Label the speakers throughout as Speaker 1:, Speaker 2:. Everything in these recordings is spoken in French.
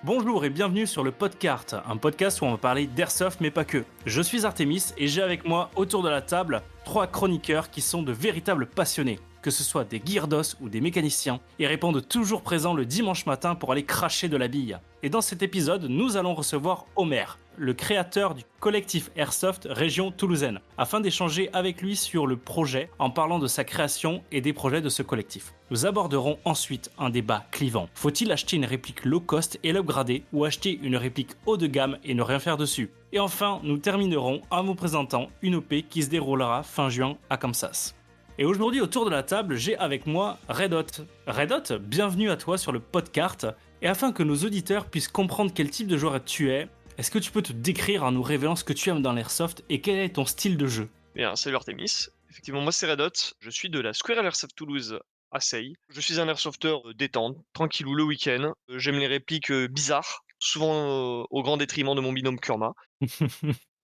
Speaker 1: Bonjour et bienvenue sur le Podcart, un podcast où on va parler d'airsoft mais pas que. Je suis Artemis et j'ai avec moi autour de la table 3 chroniqueurs qui sont de véritables passionnés. Que ce soit des geardos ou des mécaniciens, ils répondent toujours présents le dimanche matin pour aller cracher de la bille. Et dans cet épisode, nous allons recevoir Omer, le créateur du collectif Airsoft Région Toulousaine, afin d'échanger avec lui sur le projet en parlant de sa création et des projets de ce collectif. Nous aborderons ensuite un débat clivant. Faut-il acheter une réplique low cost et l'upgrader ou acheter une réplique haut de gamme et ne rien faire dessus? Et enfin, nous terminerons en vous présentant une OP qui se déroulera fin juin à Kansas. Et aujourd'hui, autour de la table, j'ai avec moi Redot. Redot, bienvenue à toi sur le Podcart. Et afin que nos auditeurs puissent comprendre quel type de joueur tu es, est-ce que tu peux te décrire en nous révélant ce que tu aimes dans l'airsoft et quel est ton style de jeu?
Speaker 2: Bien, salut Artemis. Effectivement, moi c'est Redot. Je suis de la Squirrel Airsoft Toulouse à Seille. Je suis un airsofter détente, tranquillou le week-end. J'aime les répliques bizarres, souvent au grand détriment de mon binôme Kurma.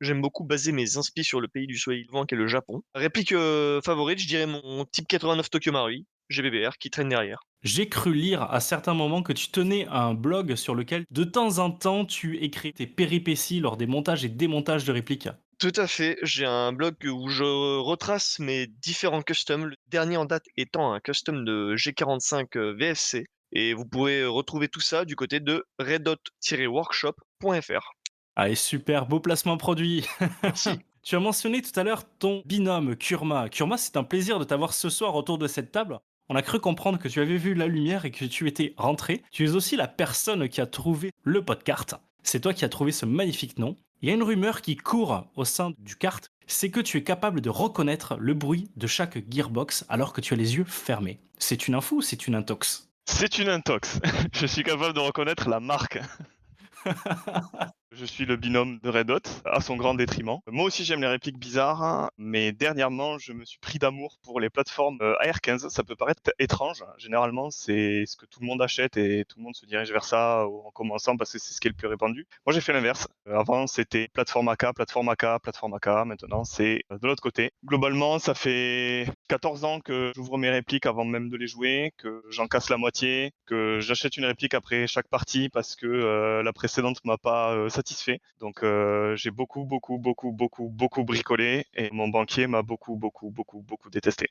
Speaker 2: J'aime beaucoup baser mes inspi sur le pays du soleil levant qu'est le Japon. Réplique favorite, je dirais mon Type 89 Tokyo Marui, GBBR, qui traîne derrière.
Speaker 1: J'ai cru lire à certains moments que tu tenais un blog sur lequel de temps en temps tu écris tes péripéties lors des montages et démontages de répliques.
Speaker 2: Tout à fait, j'ai un blog où je retrace mes différents customs, le dernier en date étant un custom de G45 VFC. Et vous pouvez retrouver tout ça du côté de redot-workshop.fr.
Speaker 1: Allez, super, beau placement produit.
Speaker 2: Merci.
Speaker 1: Tu as mentionné tout à l'heure ton binôme Kurma. Kurma, c'est un plaisir de t'avoir ce soir autour de cette table. On a cru comprendre que tu avais vu la lumière et que tu étais rentré. Tu es aussi la personne qui a trouvé le Podcart. C'est toi qui as trouvé ce magnifique nom. Il y a une rumeur qui court au sein du kart, c'est que tu es capable de reconnaître le bruit de chaque gearbox alors que tu as les yeux fermés. C'est une info ou c'est une intox?
Speaker 3: C'est une intox. Je suis capable de reconnaître la marque. Je suis le binôme de Red Hot, à son grand détriment. Moi aussi j'aime les répliques bizarres, hein, mais dernièrement je me suis pris d'amour pour les plateformes AR-15. Ça peut paraître étrange, généralement c'est ce que tout le monde achète et tout le monde se dirige vers ça en commençant parce que c'est ce qui est le plus répandu. Moi j'ai fait l'inverse. Avant c'était plateforme AK, plateforme AK, plateforme AK, maintenant c'est de l'autre côté. Globalement ça fait 14 ans que j'ouvre mes répliques avant même de les jouer, que j'en casse la moitié, que j'achète une réplique après chaque partie parce que la précédente m'a pas satisfait. Donc j'ai beaucoup bricolé et mon banquier m'a beaucoup détesté.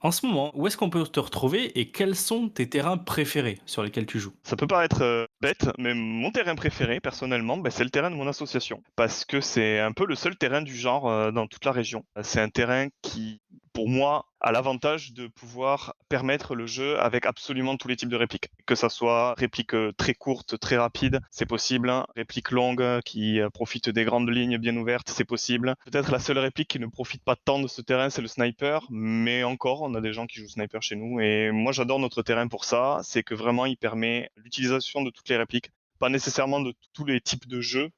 Speaker 1: En ce moment, où est-ce qu'on peut te retrouver et quels sont tes terrains préférés sur lesquels tu joues?
Speaker 3: Ça peut paraître bête, mais mon terrain préféré, personnellement, c'est le terrain de mon association. Parce que c'est un peu le seul terrain du genre dans toute la région. C'est un terrain qui, pour moi, a l'avantage de pouvoir permettre le jeu avec absolument tous les types de répliques. Que ça soit réplique très courte, très rapide, c'est possible. Réplique longue qui profite des grandes lignes bien ouvertes, c'est possible. Peut-être la seule réplique qui ne profite pas tant de ce terrain, c'est le sniper. Mais encore, on a des gens qui jouent sniper chez nous. Et moi, j'adore notre terrain pour ça. C'est que vraiment, il permet l'utilisation de toutes les répliques. Pas nécessairement de tous les types de jeux.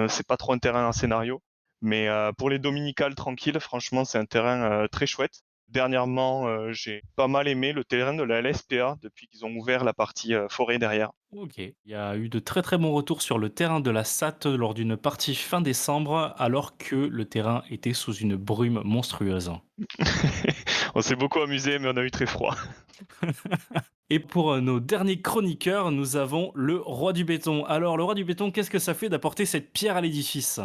Speaker 3: C'est pas trop un terrain en scénario. Mais pour les dominicales tranquilles, franchement, c'est un terrain très chouette. Dernièrement, j'ai pas mal aimé le terrain de la LSPA depuis qu'ils ont ouvert la partie forêt derrière.
Speaker 1: Ok. Il y a eu de très très bons retours sur le terrain de la SAT lors d'une partie fin décembre, alors que le terrain était sous une brume monstrueuse.
Speaker 3: On s'est beaucoup amusé, mais on a eu très froid.
Speaker 1: Et pour nos derniers chroniqueurs, nous avons le roi du béton. Alors, le roi du béton, qu'est-ce que ça fait d'apporter cette pierre à l'édifice?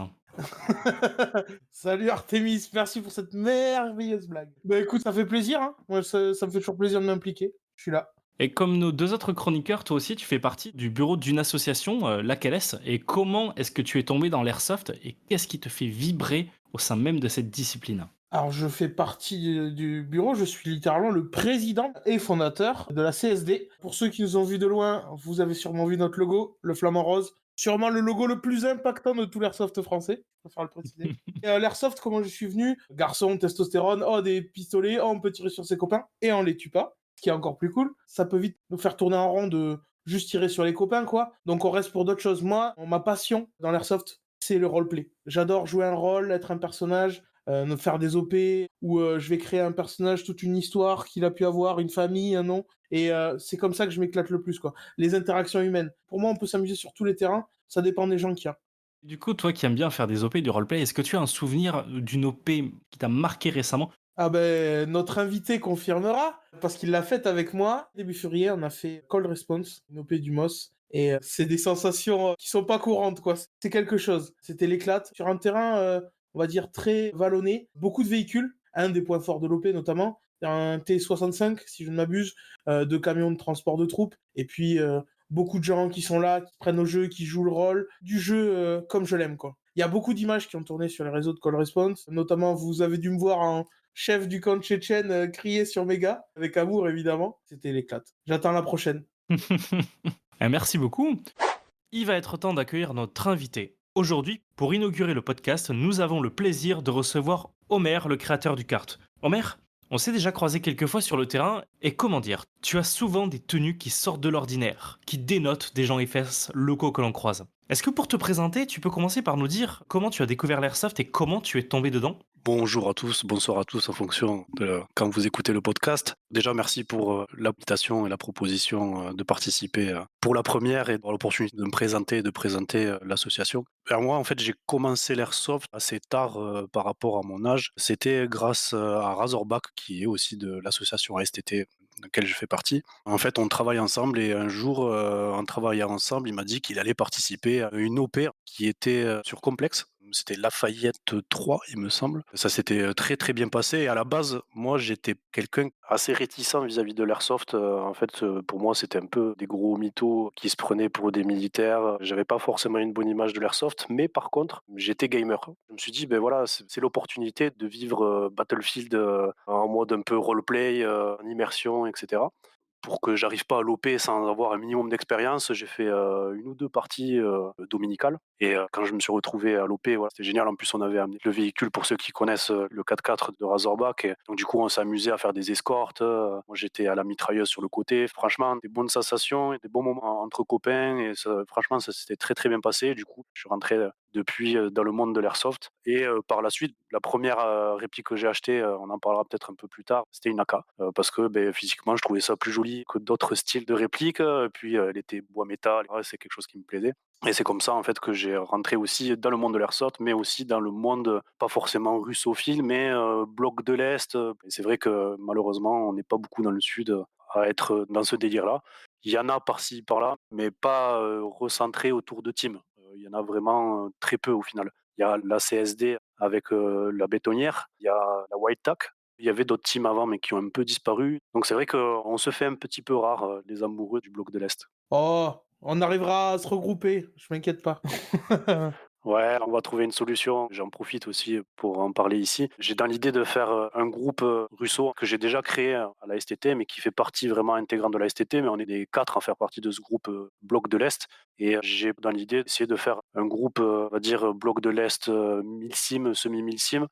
Speaker 4: Salut Artemis, merci pour cette merveilleuse blague. Bah écoute, ça fait plaisir, hein. Moi, ça me fait toujours plaisir de m'impliquer. Je suis là.
Speaker 1: Et comme nos deux autres chroniqueurs, toi aussi, tu fais partie du bureau d'une association, laquelle est-ce? Et comment est-ce que tu es tombé dans l'airsoft? Et qu'est-ce qui te fait vibrer au sein même de cette discipline?
Speaker 4: Alors, je fais partie du bureau, je suis littéralement le président et fondateur de la CSD. Pour ceux qui nous ont vus de loin, vous avez sûrement vu notre logo, le flamant rose. Sûrement le logo le plus impactant de tout l'airsoft français, je préfère le préciser. Et l'airsoft, comment je suis venu? Garçon, testostérone, oh des pistolets, oh on peut tirer sur ses copains, et on les tue pas. Ce qui est encore plus cool, ça peut vite nous faire tourner en rond de juste tirer sur les copains, quoi. Donc on reste pour d'autres choses. Moi, ma passion dans l'airsoft, c'est le roleplay. J'adore jouer un rôle, être un personnage, faire des OP, où je vais créer un personnage, toute une histoire qu'il a pu avoir, une famille, un nom. Et c'est comme ça que je m'éclate le plus, quoi. Les interactions humaines. Pour moi, on peut s'amuser sur tous les terrains, ça dépend des gens qu'il y a.
Speaker 1: Du coup, toi qui aimes bien faire des OP et du roleplay, est-ce que tu as un souvenir d'une OP qui t'a marqué récemment?
Speaker 4: Ah ben, notre invité confirmera, parce qu'il l'a faite avec moi. Début février, on a fait Cold Response, une OP du MOS. Et c'est des sensations qui sont pas courantes, quoi. C'est quelque chose. C'était l'éclate. Sur un terrain, on va dire, très vallonné, beaucoup de véhicules, un des points forts de l'OP notamment, un T65, si je ne m'abuse, 2 camions de transport de troupes et puis, beaucoup de gens qui sont là, qui prennent au jeu, qui jouent le rôle du jeu, comme je l'aime, quoi. Il y a beaucoup d'images qui ont tourné sur les réseaux de Call Response, notamment vous avez dû me voir en chef du camp tchétchène, crier sur Méga, avec amour évidemment. C'était l'éclate. J'attends la prochaine.
Speaker 1: Merci beaucoup. Il va être temps d'accueillir notre invité. Aujourd'hui, pour inaugurer le podcast, nous avons le plaisir de recevoir Omer, le créateur du kart. Omer, on s'est déjà croisé quelques fois sur le terrain, et comment dire, tu as souvent des tenues qui sortent de l'ordinaire, qui dénotent des gens FS locaux que l'on croise. Est-ce que pour te présenter, tu peux commencer par nous dire comment tu as découvert l'airsoft et comment tu es tombé dedans?
Speaker 5: Bonjour à tous, bonsoir à tous en fonction de quand vous écoutez le podcast. Déjà, merci pour l'invitation et la proposition de participer pour la première et d'avoir l'opportunité de me présenter et de présenter l'association. Alors moi, en fait, j'ai commencé l'airsoft assez tard par rapport à mon âge. C'était grâce à Razorback, qui est aussi de l'association ASTT de laquelle je fais partie. En fait, on travaille ensemble et un jour, en travaillant ensemble, il m'a dit qu'il allait participer à une OP qui était sur Complexe. C'était Lafayette 3, il me semble. Ça s'était très très bien passé. Et à la base, moi, j'étais quelqu'un assez réticent vis-à-vis de l'airsoft. En fait, pour moi, c'était un peu des gros mythos qui se prenaient pour des militaires. J'avais pas forcément une bonne image de l'airsoft, mais par contre, j'étais gamer. Je me suis dit, ben voilà, c'est l'opportunité de vivre Battlefield en mode un peu roleplay, en immersion, etc. Pour que j'arrive pas à l'OP sans avoir un minimum d'expérience, j'ai fait 1 ou 2 parties, dominicales et quand je me suis retrouvé à l'OP, voilà, c'était génial. En plus, on avait amené le véhicule pour ceux qui connaissent, le 4x4 de Razorback et donc du coup, on s'est amusé à faire des escortes, moi j'étais à la mitrailleuse sur le côté. Franchement, des bonnes sensations et des bons moments entre copains et ça franchement, ça s'était très, très bien passé. Du coup, je suis rentré, depuis, dans le monde de l'airsoft et par la suite, la première re réplique que j'ai achetée, on en parlera peut-être un peu plus tard, c'était une AK, parce que, beh, physiquement, je trouvais ça plus joli que d'autres styles de répliques, et puis, elle était bois métal, ouais, c'est quelque chose qui me plaisait et c'est comme ça, en fait, que j'ai rentré aussi dans le monde de l'airsoft, mais aussi dans le monde, pas forcément russophile, mais bloc de l'Est, et c'est vrai que malheureusement, on n'est pas beaucoup dans le sud, à être, dans ce délire-là. Il y en a par-ci, par-là, mais pas, recentré autour de teams. Il y en a vraiment, très peu au final. Il y a la CSD avec, la bétonnière, il y a la White Tack. Il y avait d'autres teams avant, mais qui ont un peu disparu. Donc c'est vrai qu'on se fait un petit peu rare, les amoureux du bloc de l'Est.
Speaker 4: Oh, on arrivera à se regrouper, je m'inquiète pas.
Speaker 5: Ouais, on va trouver une solution. J'en profite aussi pour en parler ici. J'ai dans l'idée de faire un groupe russo que j'ai déjà créé à la STT, mais qui fait partie vraiment intégrante de la STT. Mais on est des 4 à faire partie de ce groupe Bloc de l'Est. Et j'ai dans l'idée d'essayer de faire un groupe, on va dire, Bloc de l'Est Milsim, semi-Milsim,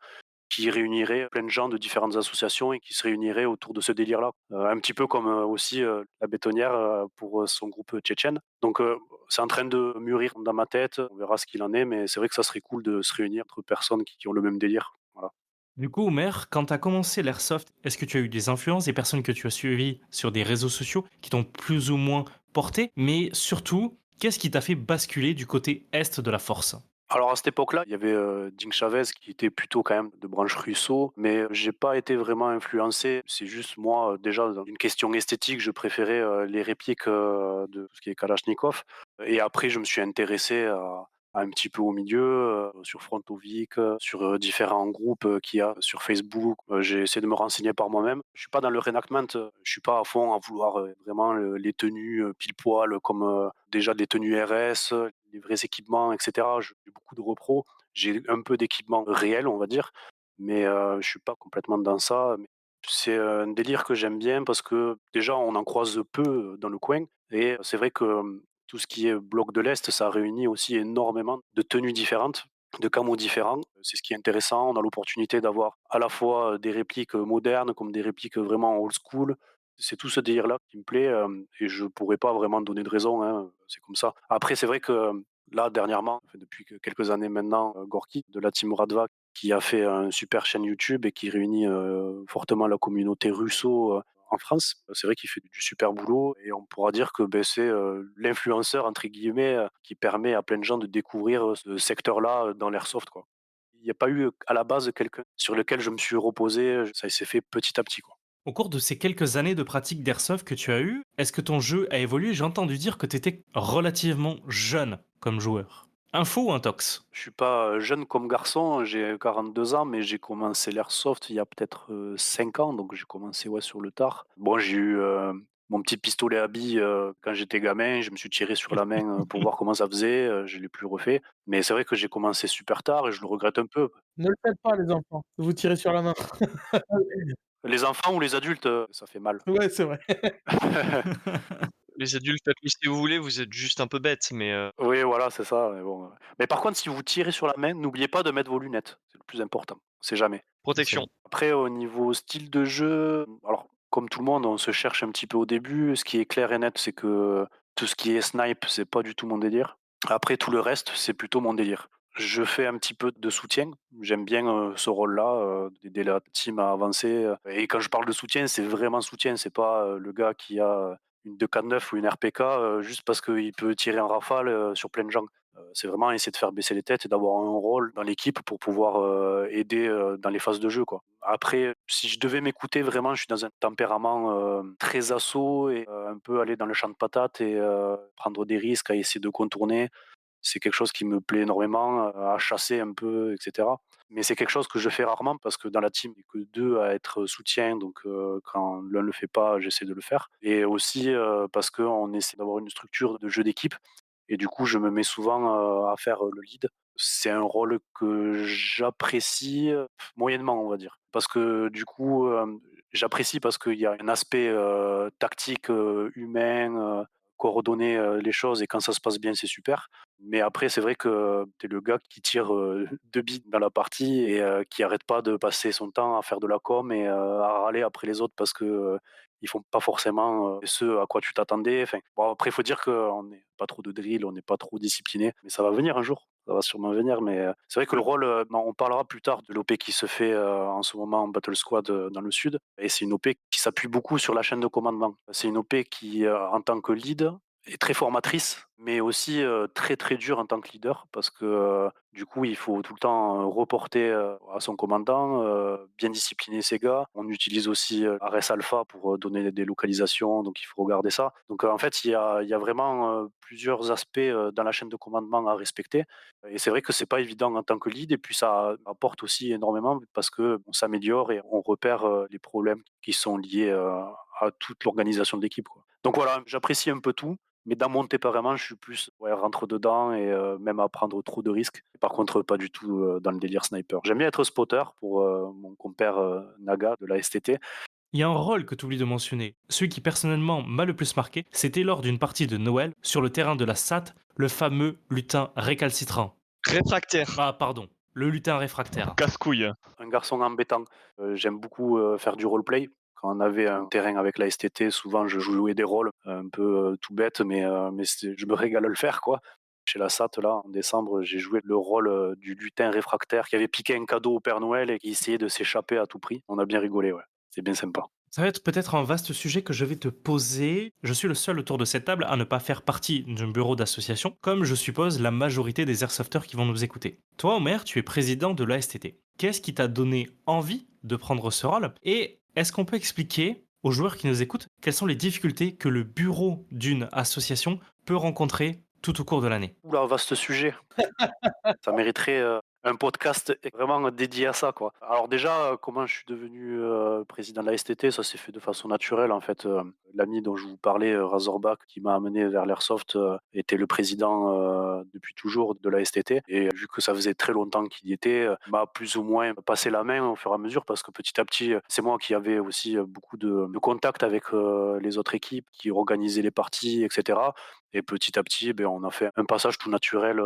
Speaker 5: qui réunirait plein de gens de différentes associations et qui se réunirait autour de ce délire-là. Un petit peu comme aussi la bétonnière pour son groupe tchétchène. Donc c'est en train de mûrir dans ma tête, on verra ce qu'il en est, mais c'est vrai que ça serait cool de se réunir entre personnes qui ont le même délire. Voilà.
Speaker 1: Du coup, Omer, quand tu as commencé l'airsoft, est-ce que tu as eu des influences, des personnes que tu as suivies sur des réseaux sociaux qui t'ont plus ou moins porté? Mais surtout, qu'est-ce qui t'a fait basculer du côté est de la force?
Speaker 5: Alors à cette époque-là, il y avait Dink Chavez qui était plutôt quand même de branche russo, mais j'ai pas été vraiment influencé. C'est juste moi, déjà dans une question esthétique, je préférais les répliques de tout ce qui est Kalachnikov. Et après, je me suis intéressé à un petit peu au milieu, sur Frontovic, sur différents groupes qu'il y a sur Facebook. J'ai essayé de me renseigner par moi-même. Je suis pas dans le reenactment, je suis pas à fond à vouloir vraiment les tenues pile poil comme déjà des tenues RS, les vrais équipements, etc. J'ai beaucoup de repros. J'ai un peu d'équipement réel, on va dire, mais je suis pas complètement dans ça. Mais c'est un délire que j'aime bien parce que déjà, on en croise peu dans le coin et c'est vrai que tout ce qui est bloc de l'Est, ça réunit aussi énormément de tenues différentes, de camos différents. C'est ce qui est intéressant. On a l'opportunité d'avoir à la fois des répliques modernes comme des répliques vraiment old school. C'est tout ce délire-là qui me plaît et je pourrais pas vraiment donner de raison, hein, c'est comme ça. Après, c'est vrai que là, dernièrement, enfin, depuis quelques années maintenant, Gorky de la team Radva qui a fait un super chaîne YouTube et qui réunit fortement la communauté russo en France. C'est vrai qu'il fait du super boulot et on pourra dire que ben, c'est l'influenceur entre guillemets qui permet à plein de gens de découvrir ce secteur-là dans l'airsoft, quoi. Il n'y a pas eu à la base quelqu'un sur lequel je me suis reposé, ça s'est fait petit à petit, quoi.
Speaker 1: Au cours de ces quelques années de pratique d'airsoft que tu as eues, est-ce que ton jeu a évolué? J'ai entendu dire que tu étais relativement jeune comme joueur. Info ou intox?
Speaker 5: Je suis pas, jeune comme garçon, j'ai 42 ans, mais j'ai commencé l'airsoft il y a peut-être, 5 ans, donc j'ai commencé, ouais, sur le tard. Bon, j'ai eu, mon petit pistolet à billes, quand j'étais gamin, je me suis tiré sur la main, pour voir comment ça faisait, je l'ai plus refait. Mais c'est vrai que j'ai commencé super tard et je le regrette un peu.
Speaker 4: Ne le faites pas les enfants, vous tirez sur la main.
Speaker 5: Les enfants ou les adultes, ça fait mal.
Speaker 4: Ouais, c'est vrai.
Speaker 2: Les adultes, faites-le si vous voulez, vous êtes juste un peu bêtes, mais
Speaker 5: Oui, voilà, c'est ça, mais bon, mais par contre, si vous tirez sur la main, n'oubliez pas de mettre vos lunettes, c'est le plus important, on sait jamais.
Speaker 2: protection.
Speaker 5: Après, au niveau style de jeu, alors, comme tout le monde, on se cherche un petit peu au début. Ce qui est clair et net, c'est que tout ce qui est snipe, c'est pas du tout mon délire. Après, tout le reste, c'est plutôt mon délire. Je fais un petit peu de soutien. J'aime bien, ce rôle-là, d'aider la team à avancer, et quand je parle de soutien, c'est vraiment soutien. C'est pas, le gars qui a une 2K9 ou une RPK, juste parce qu'il peut tirer en rafale, sur plein de gens. C'est vraiment essayer de faire baisser les têtes et d'avoir un rôle dans l'équipe pour pouvoir, aider, dans les phases de jeu, quoi. Après, si je devais m'écouter vraiment, je suis dans un tempérament, très assaut et un peu aller dans le champ de patates et prendre des risques, à essayer de contourner. C'est quelque chose qui me plaît énormément, à chasser un peu et cetera. Mais c'est quelque chose que je fais rarement parce que dans la team, il y a que 2 à être soutien, donc quand l'un le fait pas, j'essaie de le faire et aussi, parce qu'on essaie d'avoir une structure de jeu d'équipe et du coup, je me mets souvent, à faire, le lead. C'est un rôle que j'apprécie, moyennement, on va dire. Parce que du coup, j'apprécie parce qu'il y a un aspect, tactique, humain, coordonner, les choses et quand ça se passe bien, c'est super. Mais après, c'est vrai que tu es le gars qui tire, 2 billes dans la partie et qui arrête pas de passer son temps à faire de la com et à râler après les autres parce que, ils font pas forcément, ce à quoi tu t'attendais. Enfin, bon après il faut dire qu'on n'est pas trop de drill, on n'est pas trop discipliné, mais ça va venir un jour. Ça va sûrement venir, mais c'est vrai que le rôle, on parlera plus tard de l'OP qui se fait, en ce moment en Battle Squad, dans le sud et c'est une OP qui s'appuie beaucoup sur la chaîne de commandement. C'est une OP qui, en tant que lead, est très formatrice, mais aussi, très, très dure en tant que leader parce que, du coup, il faut tout le temps, reporter, à son commandant, bien discipliner ses gars. On utilise aussi, Ares Alpha pour, donner des localisations, donc il faut regarder ça. Donc, en fait, il y a vraiment, plusieurs aspects, dans la chaîne de commandement à respecter et c'est vrai que c'est pas évident en tant que lead et puis ça apporte aussi énormément parce qu'on s'améliore et on repère, les problèmes qui sont liés, à toute l'organisation de l'équipe, quoi. Donc voilà, j'apprécie un peu tout. Mais dans mon tempérament, je suis plus, ouais, rentre dedans et même à prendre trop de risques. Par contre, pas du tout, dans le délire sniper. J'aime bien être spotter pour, mon compère, Naga de la STT.
Speaker 1: Il y a un rôle que tu oublies de mentionner. Celui qui personnellement m'a le plus marqué, c'était lors d'une partie de Noël sur le terrain de la SAT, le fameux lutin récalcitrant.
Speaker 2: Réfractaire.
Speaker 1: Ah pardon, le lutin réfractaire.
Speaker 3: Casse-couille.
Speaker 5: Un garçon embêtant. J'aime beaucoup, faire du roleplay. Quand on avait un terrain avec la STT, souvent je jouais des rôles un peu, tout bêtes, mais je me régale à le faire, quoi. Chez la SAT, là, en décembre, j'ai joué le rôle, du lutin réfractaire qui avait piqué un cadeau au Père Noël et qui essayait de s'échapper à tout prix. On a bien rigolé, ouais. C'est bien sympa.
Speaker 1: Ça va être peut-être un vaste sujet que je vais te poser. Je suis le seul autour de cette table à ne pas faire partie d'un bureau d'association, comme je suppose la majorité des airsofters qui vont nous écouter. Toi, Omer, tu es président de l'ASTT. Qu'est-ce qui t'a donné envie de prendre ce rôle? Et est-ce qu'on peut expliquer aux joueurs qui nous écoutent quelles sont les difficultés que le bureau d'une association peut rencontrer tout au cours de l'année?
Speaker 5: Ouh là, vaste sujet. Ça mériterait, un podcast vraiment dédié à ça, quoi. Alors déjà, comment je suis devenu, président de la STT, ça s'est fait de façon naturelle, en fait, l'ami dont je vous parlais, Razorback, qui m'a amené vers l'airsoft, était le président, depuis toujours de la STT et vu que ça faisait très longtemps qu'il y était, m'a plus ou moins passé la main au fur et à mesure parce que petit à petit, c'est moi qui avais aussi, beaucoup de contacts avec, les autres équipes qui organisaient les parties et cetera et petit à petit, beh, on a fait un passage tout naturel,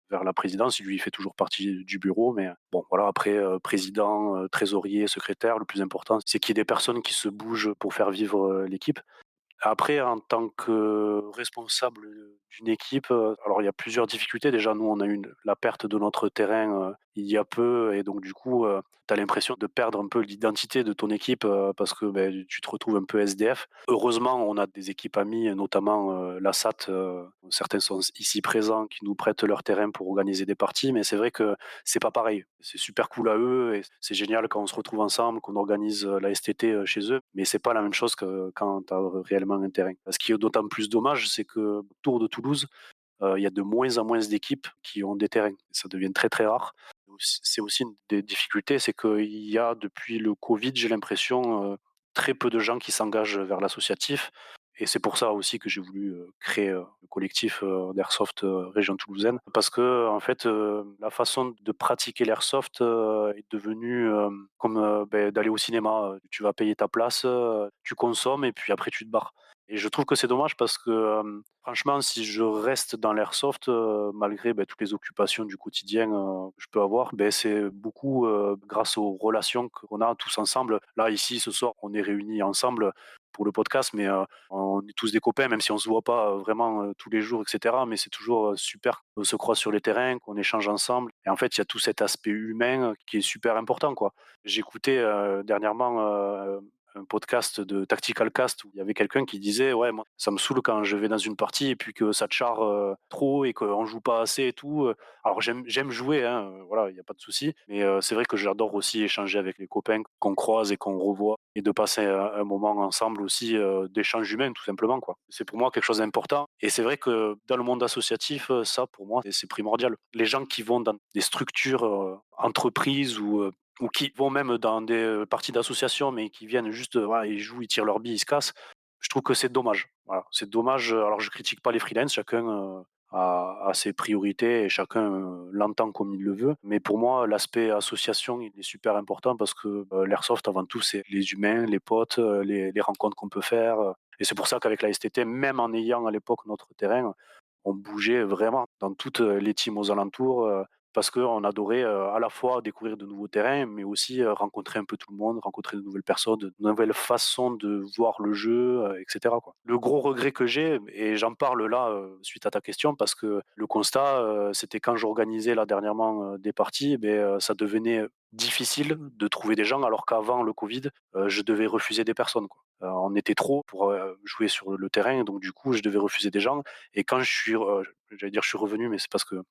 Speaker 5: vers la présidence. Lui, il fait toujours partie du bureau, mais bon, voilà, après, président, trésorier, secrétaire, le plus important, c'est qu'il y ait des personnes qui se bougent pour faire vivre, l'équipe. Après, en tant que responsable, d'une équipe, alors il y a plusieurs difficultés. Déjà, nous, on a eu la perte de notre terrain, il y a peu et donc du coup, tu as l'impression de perdre un peu l'identité de ton équipe, parce que, tu te retrouves un peu SDF. Heureusement, on a des équipes amies, notamment, la SAT, certains sont ici présents, qui nous prêtent leur terrain pour organiser des parties, mais c'est vrai que c'est pas pareil. C'est super cool à eux et c'est génial quand on se retrouve ensemble, qu'on organise, la STT, chez eux, mais c'est pas la même chose que quand tu as réellement un terrain. Ce qui est d'autant plus dommage, c'est qu'autour de Toulouse, il y a de moins en moins d'équipes qui ont des terrains. Ça devient très, très rare. C'est aussi une des difficultés, c'est qu'il y a depuis le covid, j'ai l'impression, très peu de gens qui s'engagent vers l'associatif et c'est pour ça aussi que j'ai voulu, créer, le collectif, d'airsoft, région toulousaine. Parce qu'en fait, la façon de pratiquer l'airsoft, est devenue, comme, d'aller au cinéma. Tu vas payer ta place, tu consommes et puis après tu te barres. Et je trouve que c'est dommage parce que, franchement, si je reste dans l'airsoft, malgré, toutes les occupations du quotidien, que je peux avoir, c'est beaucoup, grâce aux relations qu'on a tous ensemble. Là, ici, ce soir, on est réunis ensemble pour le podcast, mais, on est tous des copains, même si on se voit pas, vraiment, tous les jours et cetera. Mais c'est toujours, super qu'on se croise sur les terrains, qu'on échange ensemble et en fait, il y a tout cet aspect humain, qui est super important, quoi. J'écoutais, dernièrement, un podcast de Tactical Cast où il y avait quelqu'un qui disait: «Ouais, moi, ça me saoule quand je vais dans une partie et puis que ça charre, trop et qu'on joue pas assez et tout», alors j'aime jouer, hein, voilà, il y a pas de souci, mais c'est vrai que j'adore aussi échanger avec les copains qu'on croise et qu'on revoit et de passer un moment ensemble aussi, d'échange humain tout simplement, quoi. C'est pour moi quelque chose d'important et c'est vrai que dans le monde associatif, ça pour moi, c'est primordial. Les gens qui vont dans des structures, entreprises ou qui vont même dans des, parties d'associations, mais qui viennent juste, voilà, ils jouent, ils tirent leur bille, ils se cassent. Je trouve que c'est dommage. Voilà, c'est dommage, alors je critique pas les freelances, chacun, a ses priorités et chacun, l'entend comme il le veut. Mais pour moi, l'aspect association, il est super important parce que, l'airsoft avant tout, c'est les humains, les potes, les rencontres qu'on peut faire, et c'est pour ça qu'avec la STT, même en ayant à l'époque notre terrain, on bougeait vraiment dans toutes, les teams aux alentours, parce qu'on adorait, à la fois découvrir de nouveaux terrains, mais aussi, rencontrer un peu tout le monde, rencontrer de nouvelles personnes, de nouvelles façons de voir le jeu, et cetera, quoi. Le gros regret que j'ai et j'en parle là, suite à ta question parce que le constat, c'était quand j'organisais là dernièrement, des parties, ça devenait, difficile de trouver des gens alors qu'avant le covid, je devais refuser des personnes, quoi. On était trop pour, jouer sur le terrain donc du coup, je devais refuser des gens et quand j'allais dire je suis revenu, mais c'est parce que,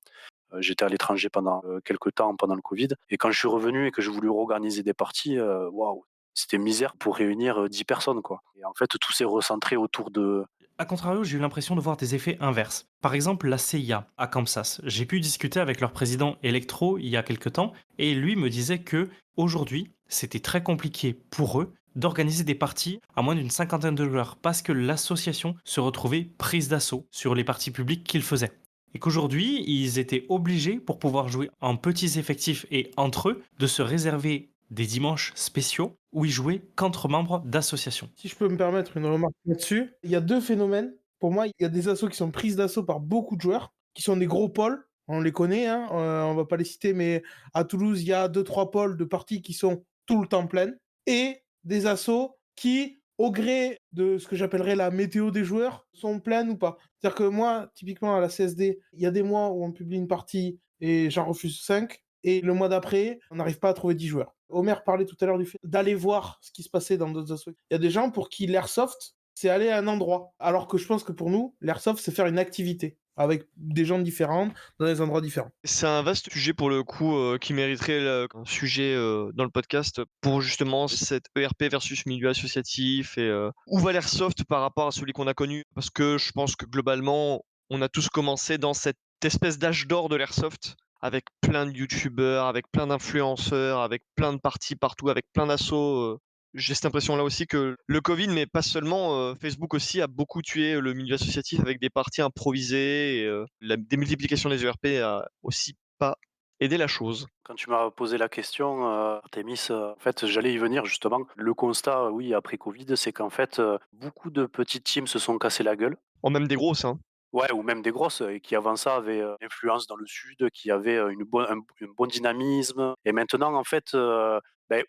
Speaker 5: j'étais à l'étranger pendant, quelque temps pendant le covid et quand je suis revenu et que j'ai voulu organiser des parties, waouh, c'était misère pour réunir, 10 personnes, quoi et en fait, tout s'est recentré autour de
Speaker 1: A contrario, j'ai eu l'impression de voir des effets inverses. Par exemple, la CIA à Kansas. J'ai pu discuter avec leur président Electro il y a quelque temps et lui me disait que aujourd'hui, c'était très compliqué pour eux d'organiser des parties à moins d'une cinquantaine de joueurs parce que l'association se retrouvait prise d'assaut sur les parties publiques qu'ils faisaient. Et qu'aujourd'hui, ils étaient obligés, pour pouvoir jouer en petits effectifs et entre eux, de se réserver des dimanches spéciaux où ils jouaient qu'entre membres d'associations.
Speaker 4: Si je peux me permettre une remarque là-dessus, il y a 2 phénomènes. Pour moi, il y a des assos qui sont prises d'assaut par beaucoup de joueurs, qui sont des gros pôles. On les connaît, hein, on va pas les citer, mais à Toulouse, il y a 2-3 pôles de parties qui sont tout le temps pleines et des assos qui, au gré de ce que j'appellerais la météo des joueurs, sont pleines ou pas. C'est-à-dire que moi, typiquement à la CSD, il y a des mois où on publie une partie et j'en refuse 5 et le mois d'après, on n'arrive pas à trouver 10 joueurs. Omer parlait tout à l'heure du fait d'aller voir ce qui se passait dans d'autres assos. Il y a des gens pour qui l'airsoft, c'est aller à un endroit. Alors que je pense que pour nous, l'airsoft, c'est faire une activité avec des gens différents, dans des endroits différents.
Speaker 2: C'est un vaste sujet pour le coup, qui mériterait un sujet, dans le podcast pour justement cette ERP versus milieu associatif et où va l'airsoft par rapport à celui qu'on a connu? Parce que je pense que globalement, on a tous commencé dans cette espèce d'âge d'or de l'airsoft avec plein de youtubeurs, avec plein d'influenceurs, avec plein de parties partout, avec plein d'assauts. J'ai cette impression-là aussi que le covid, mais pas seulement, Facebook aussi a beaucoup tué le milieu associatif avec des parties improvisées et la démultiplication des ERP a aussi pas aidé la chose.
Speaker 5: quand tu m'as posé la question, Artémis, en fait, j'allais y venir justement. Le constat, oui, après covid, c'est qu'en fait, beaucoup de petites teams se sont cassées la gueule.
Speaker 2: Oh, même des grosses, hein.
Speaker 5: Ouais, ou même des grosses, et qui avant ça avaient, influence dans le sud, qui avaient, un bon dynamisme et maintenant en fait,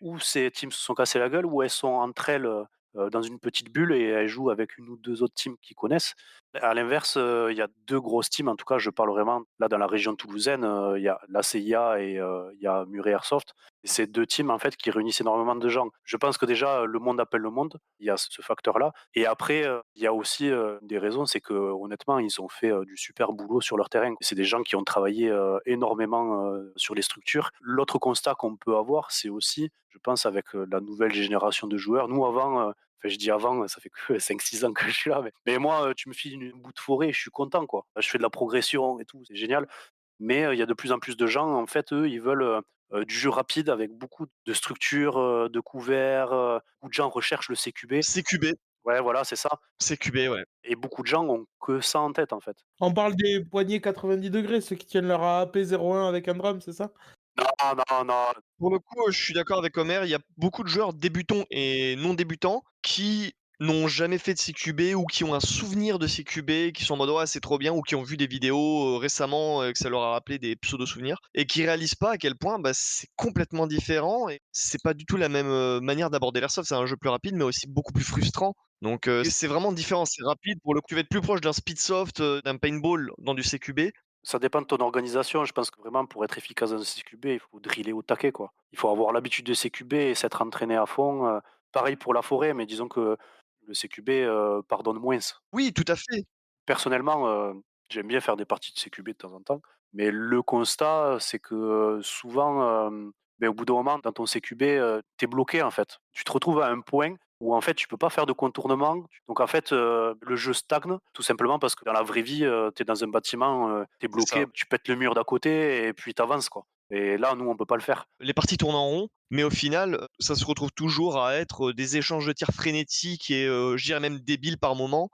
Speaker 5: ou ces teams se sont cassées la gueule ou elles sont entre elles, dans une petite bulle et elles jouent avec une ou 2 autres teams qu'ils connaissent À l'inverse, il y a 2 grosses teams, en tout cas, je parle vraiment là dans la région toulousaine, il y a la CIA et il y a Muret Airsoft et c'est 2 teams, en fait, qui réunissent énormément de gens. Je pense que déjà, le monde appelle le monde, il y a ce facteur-là et après, il y a aussi, des raisons, c'est que honnêtement, ils ont fait, du super boulot sur leur terrain. C'est des gens qui ont travaillé, énormément, sur les structures. L'autre constat qu'on peut avoir, c'est aussi, je pense avec, la nouvelle génération de joueurs, nous avant, enfin, je dis avant, ça fait que 5-6 ans que je suis là, mais moi, tu me files une bout de forêt, je suis content, quoi. Je fais de la progression et tout, c'est génial. Mais, il y a de plus en plus de gens, en fait, eux, ils veulent, du jeu rapide avec beaucoup de structures, de couverts, beaucoup de gens recherchent le CQB.
Speaker 2: CQB,
Speaker 5: Ouais, voilà, c'est ça
Speaker 2: CQB, ouais.
Speaker 5: et beaucoup de gens ont que ça en tête, en fait.
Speaker 4: On parle des poignets 90°, ceux qui tiennent leur AAP 01 avec un drum, c'est ça?
Speaker 5: Non, non, non,
Speaker 2: Pour le coup, je suis d'accord avec Homer, il y a beaucoup de joueurs débutants et non débutants qui n'ont jamais fait de CQB ou qui ont un souvenir de CQB, qui sont en mode: «Ouais, c'est trop bien» ou qui ont vu des vidéos, récemment, que ça leur a rappelé des pseudo-souvenirs et qui réalisent pas à quel point, bah, c'est complètement différent et c'est pas du tout la même, manière d'aborder l'airsoft. C'est un jeu plus rapide, mais aussi beaucoup plus frustrant. Donc, c'est vraiment différent. C'est rapide, pour le coup, tu vas être plus proche d'un speedsoft, d'un paintball dans du CQB.
Speaker 5: ça dépend de ton organisation. Je pense que vraiment pour être efficace dans un CQB, il faut driller au taquet, quoi. Il faut avoir l'habitude de CQB et s'être entraîné à fond, pareil pour la forêt, mais disons que le CQB, pardonne moins.
Speaker 2: Oui, tout à fait.
Speaker 5: Personnellement, j'aime bien faire des parties de CQB de temps en temps, mais le constat, c'est que, souvent, au bout d'un moment dans ton CQB, tu es bloqué en fait. Tu te retrouves à un point où en fait tu peux pas faire de contournement. Donc en fait, le jeu stagne tout simplement parce que dans la vraie vie, tu es dans un bâtiment, tu es
Speaker 2: C'est ça.
Speaker 5: bloqué, tu pètes le mur d'à côté et puis tu avances quoi. Et là, nous, on peut pas le faire.
Speaker 2: Les parties tournent en rond, mais au final, ça se retrouve toujours à être, des échanges de tirs frénétiques et je dirais même débiles par moment,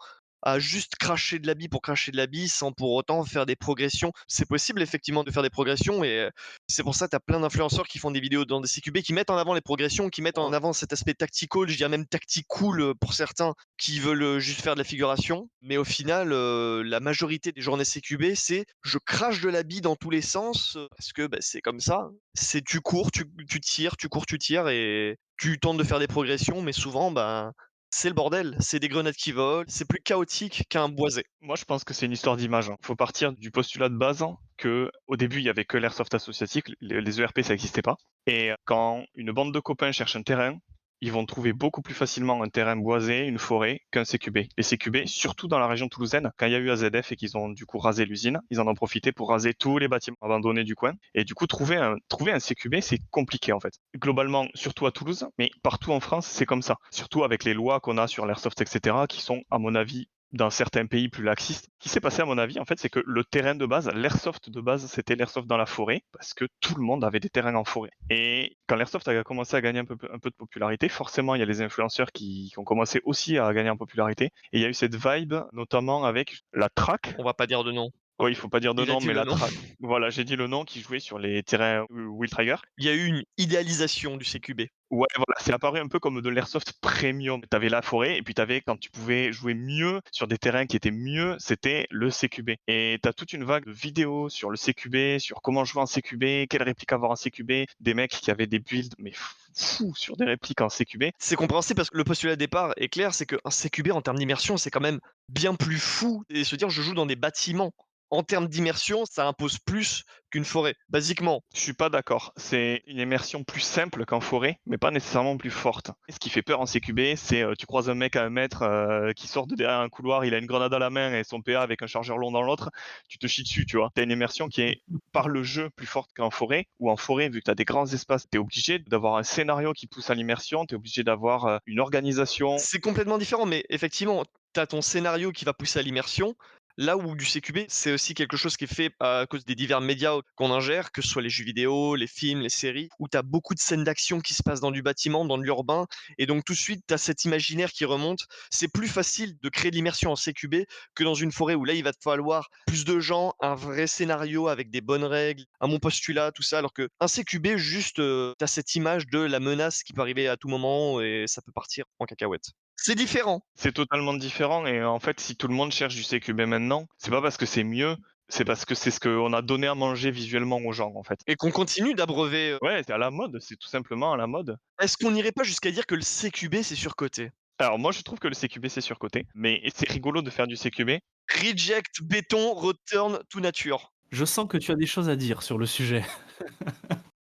Speaker 2: à juste cracher de la bille pour cracher de la bille sans pour autant faire des progressions. C'est possible effectivement de faire des progressions et c'est pour ça que tu as plein d'influenceurs qui font des vidéos dans des CQB, qui mettent en avant les progressions, qui mettent en avant cet aspect tactical, je dirais même tacticool, pour certains qui veulent, juste faire de la figuration. Mais au final, la majorité des journées CQB, c'est: je crache de la bille dans tous les sens, parce que, bah, c'est comme ça. C'est tu cours, tu tires, tu cours, tu tires et tu tentes de faire des progressions, mais souvent, ben, c'est le bordel. C'est des grenades qui volent, c'est plus chaotique qu'un boisé.
Speaker 3: Moi, je pense que c'est une histoire d'image, hein. Faut partir du postulat de base, hein, qu'au début, il y avait que l'airsoft associatif, les ERP, ça n'existait pas. Et quand une bande de copains cherche un terrain, ils vont trouver beaucoup plus facilement un terrain boisé, une forêt, qu'un CQB. Les CQB, surtout dans la région toulousaine, quand il y a eu AZF et qu'ils ont du coup rasé l'usine, ils en ont profité pour raser tous les bâtiments abandonnés du coin. Et du coup, trouver un CQB, c'est compliqué en fait. Globalement, surtout à Toulouse, mais partout en France, c'est comme ça. Surtout avec les lois qu'on a sur l'airsoft, etc., qui sont, à mon avis, dans certains pays plus laxistes. Ce qui s'est passé, à mon avis, en fait, c'est que le terrain de base, l'airsoft de base, c'était l'airsoft dans la forêt, parce que tout le monde avait des terrains en forêt. Et quand l'airsoft a commencé à gagner un peu de popularité, forcément, il y a les influenceurs qui ont commencé aussi à gagner en popularité. Et il y a eu cette vibe, notamment avec la track.
Speaker 2: On va pas dire de nom.
Speaker 3: Oui, il faut pas dire de
Speaker 2: Il a
Speaker 3: nom,
Speaker 2: dit
Speaker 3: mais
Speaker 2: le
Speaker 3: la
Speaker 2: nom.
Speaker 3: track. Voilà, j'ai dit le nom, qui jouait sur les terrains Will Trigger.
Speaker 2: Il y a eu une idéalisation du CQB.
Speaker 3: Ouais, voilà, c'est apparu un peu comme de l'airsoft premium. T'avais la forêt, et puis t'avais, quand tu pouvais jouer mieux sur des terrains qui étaient mieux, c'était le CQB. Et t'as toute une vague de vidéos sur le CQB, sur comment jouer en CQB, quelle réplique avoir en CQB, des mecs qui avaient des builds, mais fous sur des répliques en CQB.
Speaker 2: C'est compréhensible parce que le postulat de départ est clair, c'est qu'un CQB en termes d'immersion, c'est quand même bien plus fou et se dire: «Je joue dans des bâtiments». En termes d'immersion, ça impose plus qu'une forêt, basiquement.
Speaker 3: Je suis pas d'accord. C'est une immersion plus simple qu'en forêt, mais pas nécessairement plus forte. Et ce qui fait peur en CQB, c'est tu croises un mec à 1 mètre qui sort de derrière un couloir, il a une grenade à la main et son PA avec un chargeur long dans l'autre, tu te chies dessus, tu vois. T'as une immersion qui est, par le jeu, plus forte qu'en forêt, ou en forêt, vu que t'as des grands espaces, t'es obligé d'avoir un scénario qui pousse à l'immersion, t'es obligé d'avoir une organisation.
Speaker 2: C'est complètement différent, mais effectivement, tu as ton scénario qui va pousser à l'immersion. Là où du CQB, c'est aussi quelque chose qui est fait à cause des divers médias qu'on ingère, que ce soit les jeux vidéo, les films, les séries, où tu as beaucoup de scènes d'action qui se passent dans du bâtiment, dans de l'urbain, et donc tout de suite, tu as cet imaginaire qui remonte. C'est plus facile de créer de l'immersion en CQB que dans une forêt où là, il va te falloir plus de gens, un vrai scénario avec des bonnes règles, un bon postulat, tout ça, alors qu'un CQB, juste, tu as cette image de la menace qui peut arriver à tout moment et ça peut partir en cacahuète. C'est différent.
Speaker 3: C'est totalement différent, et en fait, si tout le monde cherche du CQB maintenant, c'est pas parce que c'est mieux, c'est parce que c'est ce qu'on a donné à manger visuellement aux gens, en fait.
Speaker 2: Et qu'on continue d'abreuver.
Speaker 3: Ouais, c'est à la mode, c'est tout simplement à la mode.
Speaker 2: Est-ce qu'on n'irait pas jusqu'à dire que le CQB, c'est surcoté?
Speaker 3: Alors moi, je trouve que le CQB, c'est surcoté, mais c'est rigolo de faire du CQB
Speaker 2: Reject béton, return to nature.
Speaker 1: Je sens que tu as des choses à dire sur le sujet.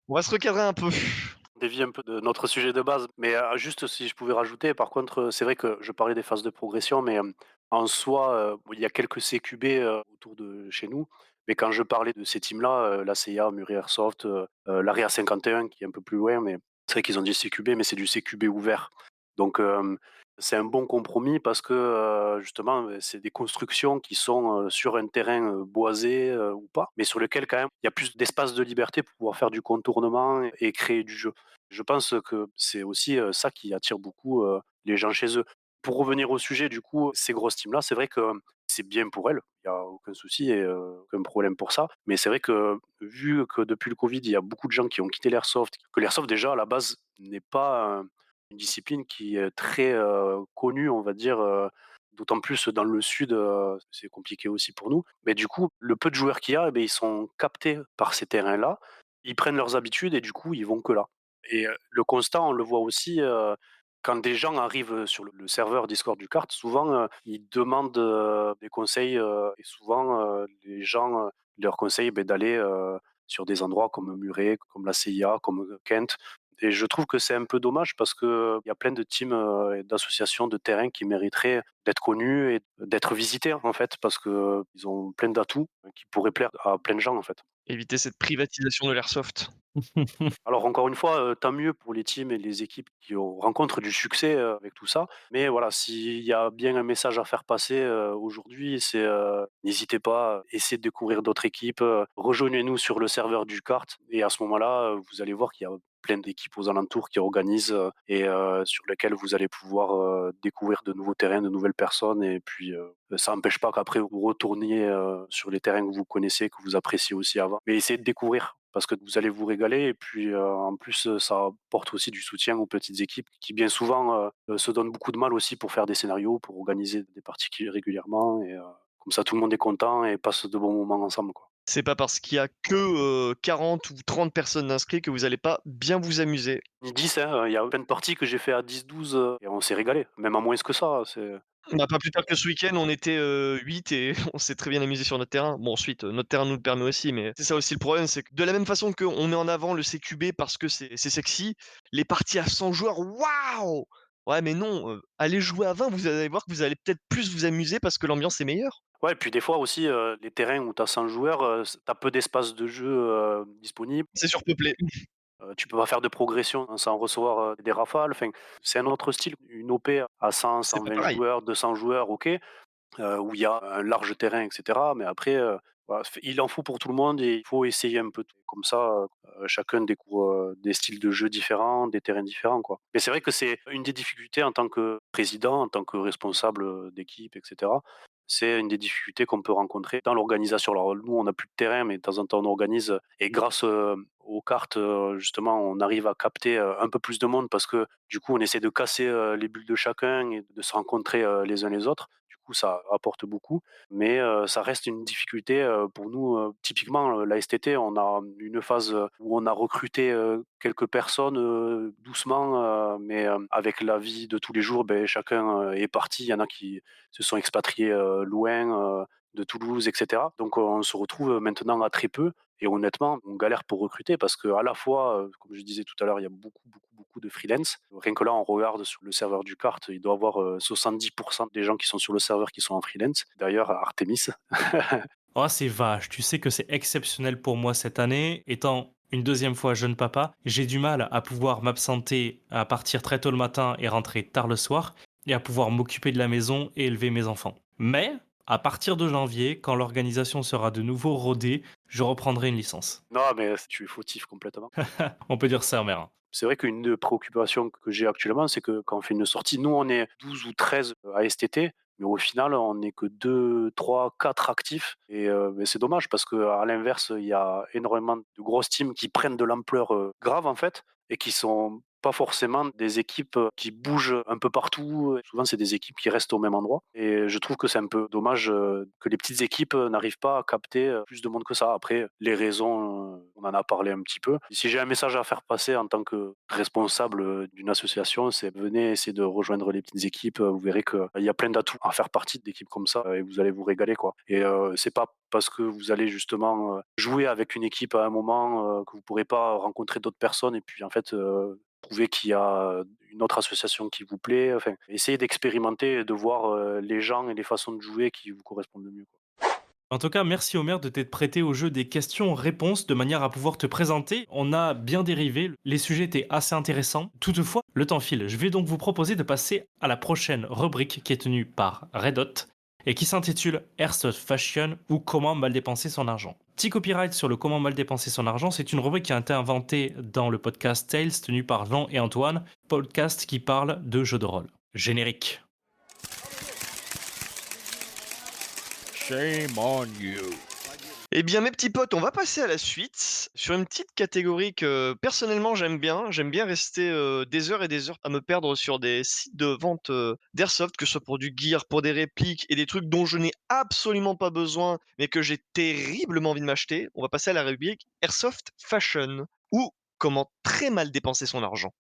Speaker 2: On va se recadrer un peu.
Speaker 5: On dévie un peu de notre sujet de base, mais juste si je pouvais rajouter, par contre, c'est vrai que je parlais des phases de progression, mais en soi, il y a quelques CQB autour de chez nous. Mais quand je parlais de ces teams-là, la CIA, Muri Airsoft, l'Area 51 qui est un peu plus loin, mais c'est vrai qu'ils ont dit CQB, mais c'est du CQB ouvert. Donc c'est un bon compromis parce que justement, c'est des constructions qui sont sur un terrain boisé ou pas, mais sur lequel quand même il y a plus d'espace de liberté pour pouvoir faire du contournement et créer du jeu. Je pense que c'est aussi, ça qui attire beaucoup, les gens chez eux. Pour revenir au sujet, du coup, ces grosses teams-là, c'est vrai que c'est bien pour elles, il y a aucun souci et aucun problème pour ça. Mais c'est vrai que, vu que depuis le covid, il y a beaucoup de gens qui ont quitté l'airsoft, que l'airsoft déjà à la base n'est pas, une discipline qui est très, connue, on va dire, d'autant plus dans le sud, c'est compliqué aussi pour nous. Mais du coup, le peu de joueurs qu'il y a, ils sont captés par ces terrains-là. Ils prennent leurs habitudes et du coup, ils vont que là. Et le constat, on le voit aussi, quand des gens arrivent, sur le serveur Discord du kart, souvent, ils demandent, des conseils, et souvent, les gens, leur conseillent, d'aller, sur des endroits comme Muret, comme la CIA, comme, Kent. Et je trouve que c'est un peu dommage parce qu'il y a plein de teams, et d'associations de terrain qui mériteraient d'être connus et d'être visités, en fait, parce qu'ils ont plein d'atouts, qui pourraient plaire à plein de gens, en fait.
Speaker 2: Éviter cette privatisation de l'airsoft.
Speaker 5: Alors encore une fois, tant mieux pour les teams et les équipes qui rencontrent du succès, avec tout ça. Mais voilà, s'il y a bien un message à faire passer, aujourd'hui, c'est, n'hésitez pas, essayez de découvrir d'autres équipes, rejoignez-nous sur le serveur du kart et à ce moment-là, vous allez voir qu'il y a plein d'équipes aux alentours qui organisent, et sur lesquelles vous allez pouvoir, découvrir de nouveaux terrains, de nouvelles personnes et puis, ça n'empêche pas qu'après vous retourniez, sur les terrains que vous connaissez, que vous appréciez aussi avant. Mais essayez de découvrir parce que vous allez vous régaler et puis, en plus, ça apporte aussi du soutien aux petites équipes qui bien souvent, se donnent beaucoup de mal aussi pour faire des scénarios, pour organiser des parties qui régulièrement et comme ça tout le monde est content et passe de bons moments ensemble, quoi.
Speaker 2: C'est pas parce qu'il y a que, 40 ou 30 personnes inscrits que vous allez pas bien vous amuser.
Speaker 5: Ni 10, hein, il y a plein de parties que j'ai fait à 10-12, et on s'est régalé, même à moins que ça, c'est
Speaker 2: Bah, pas plus tard que ce week-end, on était, 8 et on s'est très bien amusé sur notre terrain. Bon ensuite, notre terrain nous le permet aussi, mais c'est ça aussi le problème, c'est que de la même façon qu'on met en avant le CQB parce que c'est sexy, les parties à 100 joueurs, waouh! Ouais, mais non, allez jouer à 20, vous allez voir que vous allez peut-être plus vous amuser parce que l'ambiance est meilleure.
Speaker 5: ouais, et puis des fois aussi, les terrains où tu as 100 joueurs, tu peu d'espace de jeu, disponible.
Speaker 2: C'est surpeuplé.
Speaker 5: Tu peux pas faire de progression sans recevoir, des rafales. Enfin, c'est un autre style. Une OP à
Speaker 2: C'est pas
Speaker 5: 100-120
Speaker 2: pareil.
Speaker 5: joueurs, 200 joueurs, OK, où il y a un large terrain et cetera. Mais après, voilà, il en faut pour tout le monde et il faut essayer un peu tout. Comme ça, chacun découvre, des styles de jeu différents, des terrains différents, quoi. Mais c'est vrai que c'est une des difficultés en tant que président, en tant que responsable, d'équipe et cetera. C'est une des difficultés qu'on peut rencontrer dans l'organisation. Alors nous, on n'a plus de terrain, mais de temps en temps, on organise et grâce, aux cartes, justement, on arrive à capter, un peu plus de monde parce que, du coup, on essaie de casser, les bulles de chacun et de se rencontrer, les uns les autres. Du coup, ça apporte beaucoup, mais ça reste une difficulté, pour nous, typiquement, la STT, on a une phase, où on a recruté, quelques personnes, doucement, mais avec la vie de tous les jours, chacun, est parti. Il y en a qui se sont expatriés, loin, de Toulouse et cetera. Donc on se retrouve, maintenant à très peu et honnêtement, on galère pour recruter parce qu'à la fois, comme je disais tout à l'heure, il y a beaucoup, beaucoup, beaucoup de freelance. Rien que là, on regarde sur le serveur du kart, il doit y avoir, 70 des gens qui sont sur le serveur qui sont en freelance. D'ailleurs, Artemis.
Speaker 1: Oh, c'est vache, tu sais que c'est exceptionnel pour moi cette année. Étant une deuxième fois jeune papa, j'ai du mal à pouvoir m'absenter, à partir très tôt le matin et rentrer tard le soir, et à pouvoir m'occuper de la maison et élever mes enfants. Mais, à partir de janvier, quand l'organisation sera de nouveau rodée, je reprendrai une licence.
Speaker 5: Non, mais tu es fautif complètement.
Speaker 1: On peut dire ça, mère, hein.
Speaker 5: C'est vrai qu'une des préoccupations que j'ai actuellement, c'est que quand on fait une sortie, nous, on est 12 ou 13 à STT, mais au final, on n'est que 2, 3, 4 actifs et c'est dommage parce qu'à l'inverse, il y a énormément de grosses teams qui prennent de l'ampleur, grave, en fait et qui sont pas forcément des équipes qui bougent un peu partout. Souvent, c'est des équipes qui restent au même endroit. Et je trouve que c'est un peu dommage que les petites équipes n'arrivent pas à capter plus de monde que ça. Après, les raisons, on en a parlé un petit peu. Si j'ai un message à faire passer en tant que responsable d'une association, c'est venez essayer de rejoindre les petites équipes. Vous verrez qu'il y a plein d'atouts à faire partie d'équipes comme ça et vous allez vous régaler, quoi. Et c'est pas parce que vous allez justement jouer avec une équipe à un moment que vous pourrez pas rencontrer d'autres personnes et puis en fait trouver qu'il y a une autre association qui vous plaît. Enfin, essayez d'expérimenter et de voir les gens et les façons de jouer qui vous correspondent le mieux, quoi.
Speaker 1: En tout cas, merci Omer de t'être prêté au jeu des questions-réponses de manière à pouvoir te présenter. On a bien dérivé, les sujets étaient assez intéressants. Toutefois, le temps file. Je vais donc vous proposer de passer à la prochaine rubrique qui est tenue par Red Hot et qui s'intitule Airsoft Fashion ou comment mal dépenser son argent. Petit copyright sur le comment mal dépenser son argent, c'est une rubrique qui a été inventée dans le podcast Tales tenu par Jean et Antoine, podcast qui parle de jeux de rôle. Générique.
Speaker 6: Shame on you.
Speaker 2: Eh bien, mes petits potes, on va passer à la suite sur une petite catégorie que personnellement j'aime bien. J'aime bien rester des heures et des heures à me perdre sur des sites de vente d'airsoft, que ce soit pour du gear, pour des répliques et des trucs dont je n'ai absolument pas besoin, mais que j'ai terriblement envie de m'acheter. On va passer à la rubrique Airsoft Fashion ou comment très mal dépenser son argent.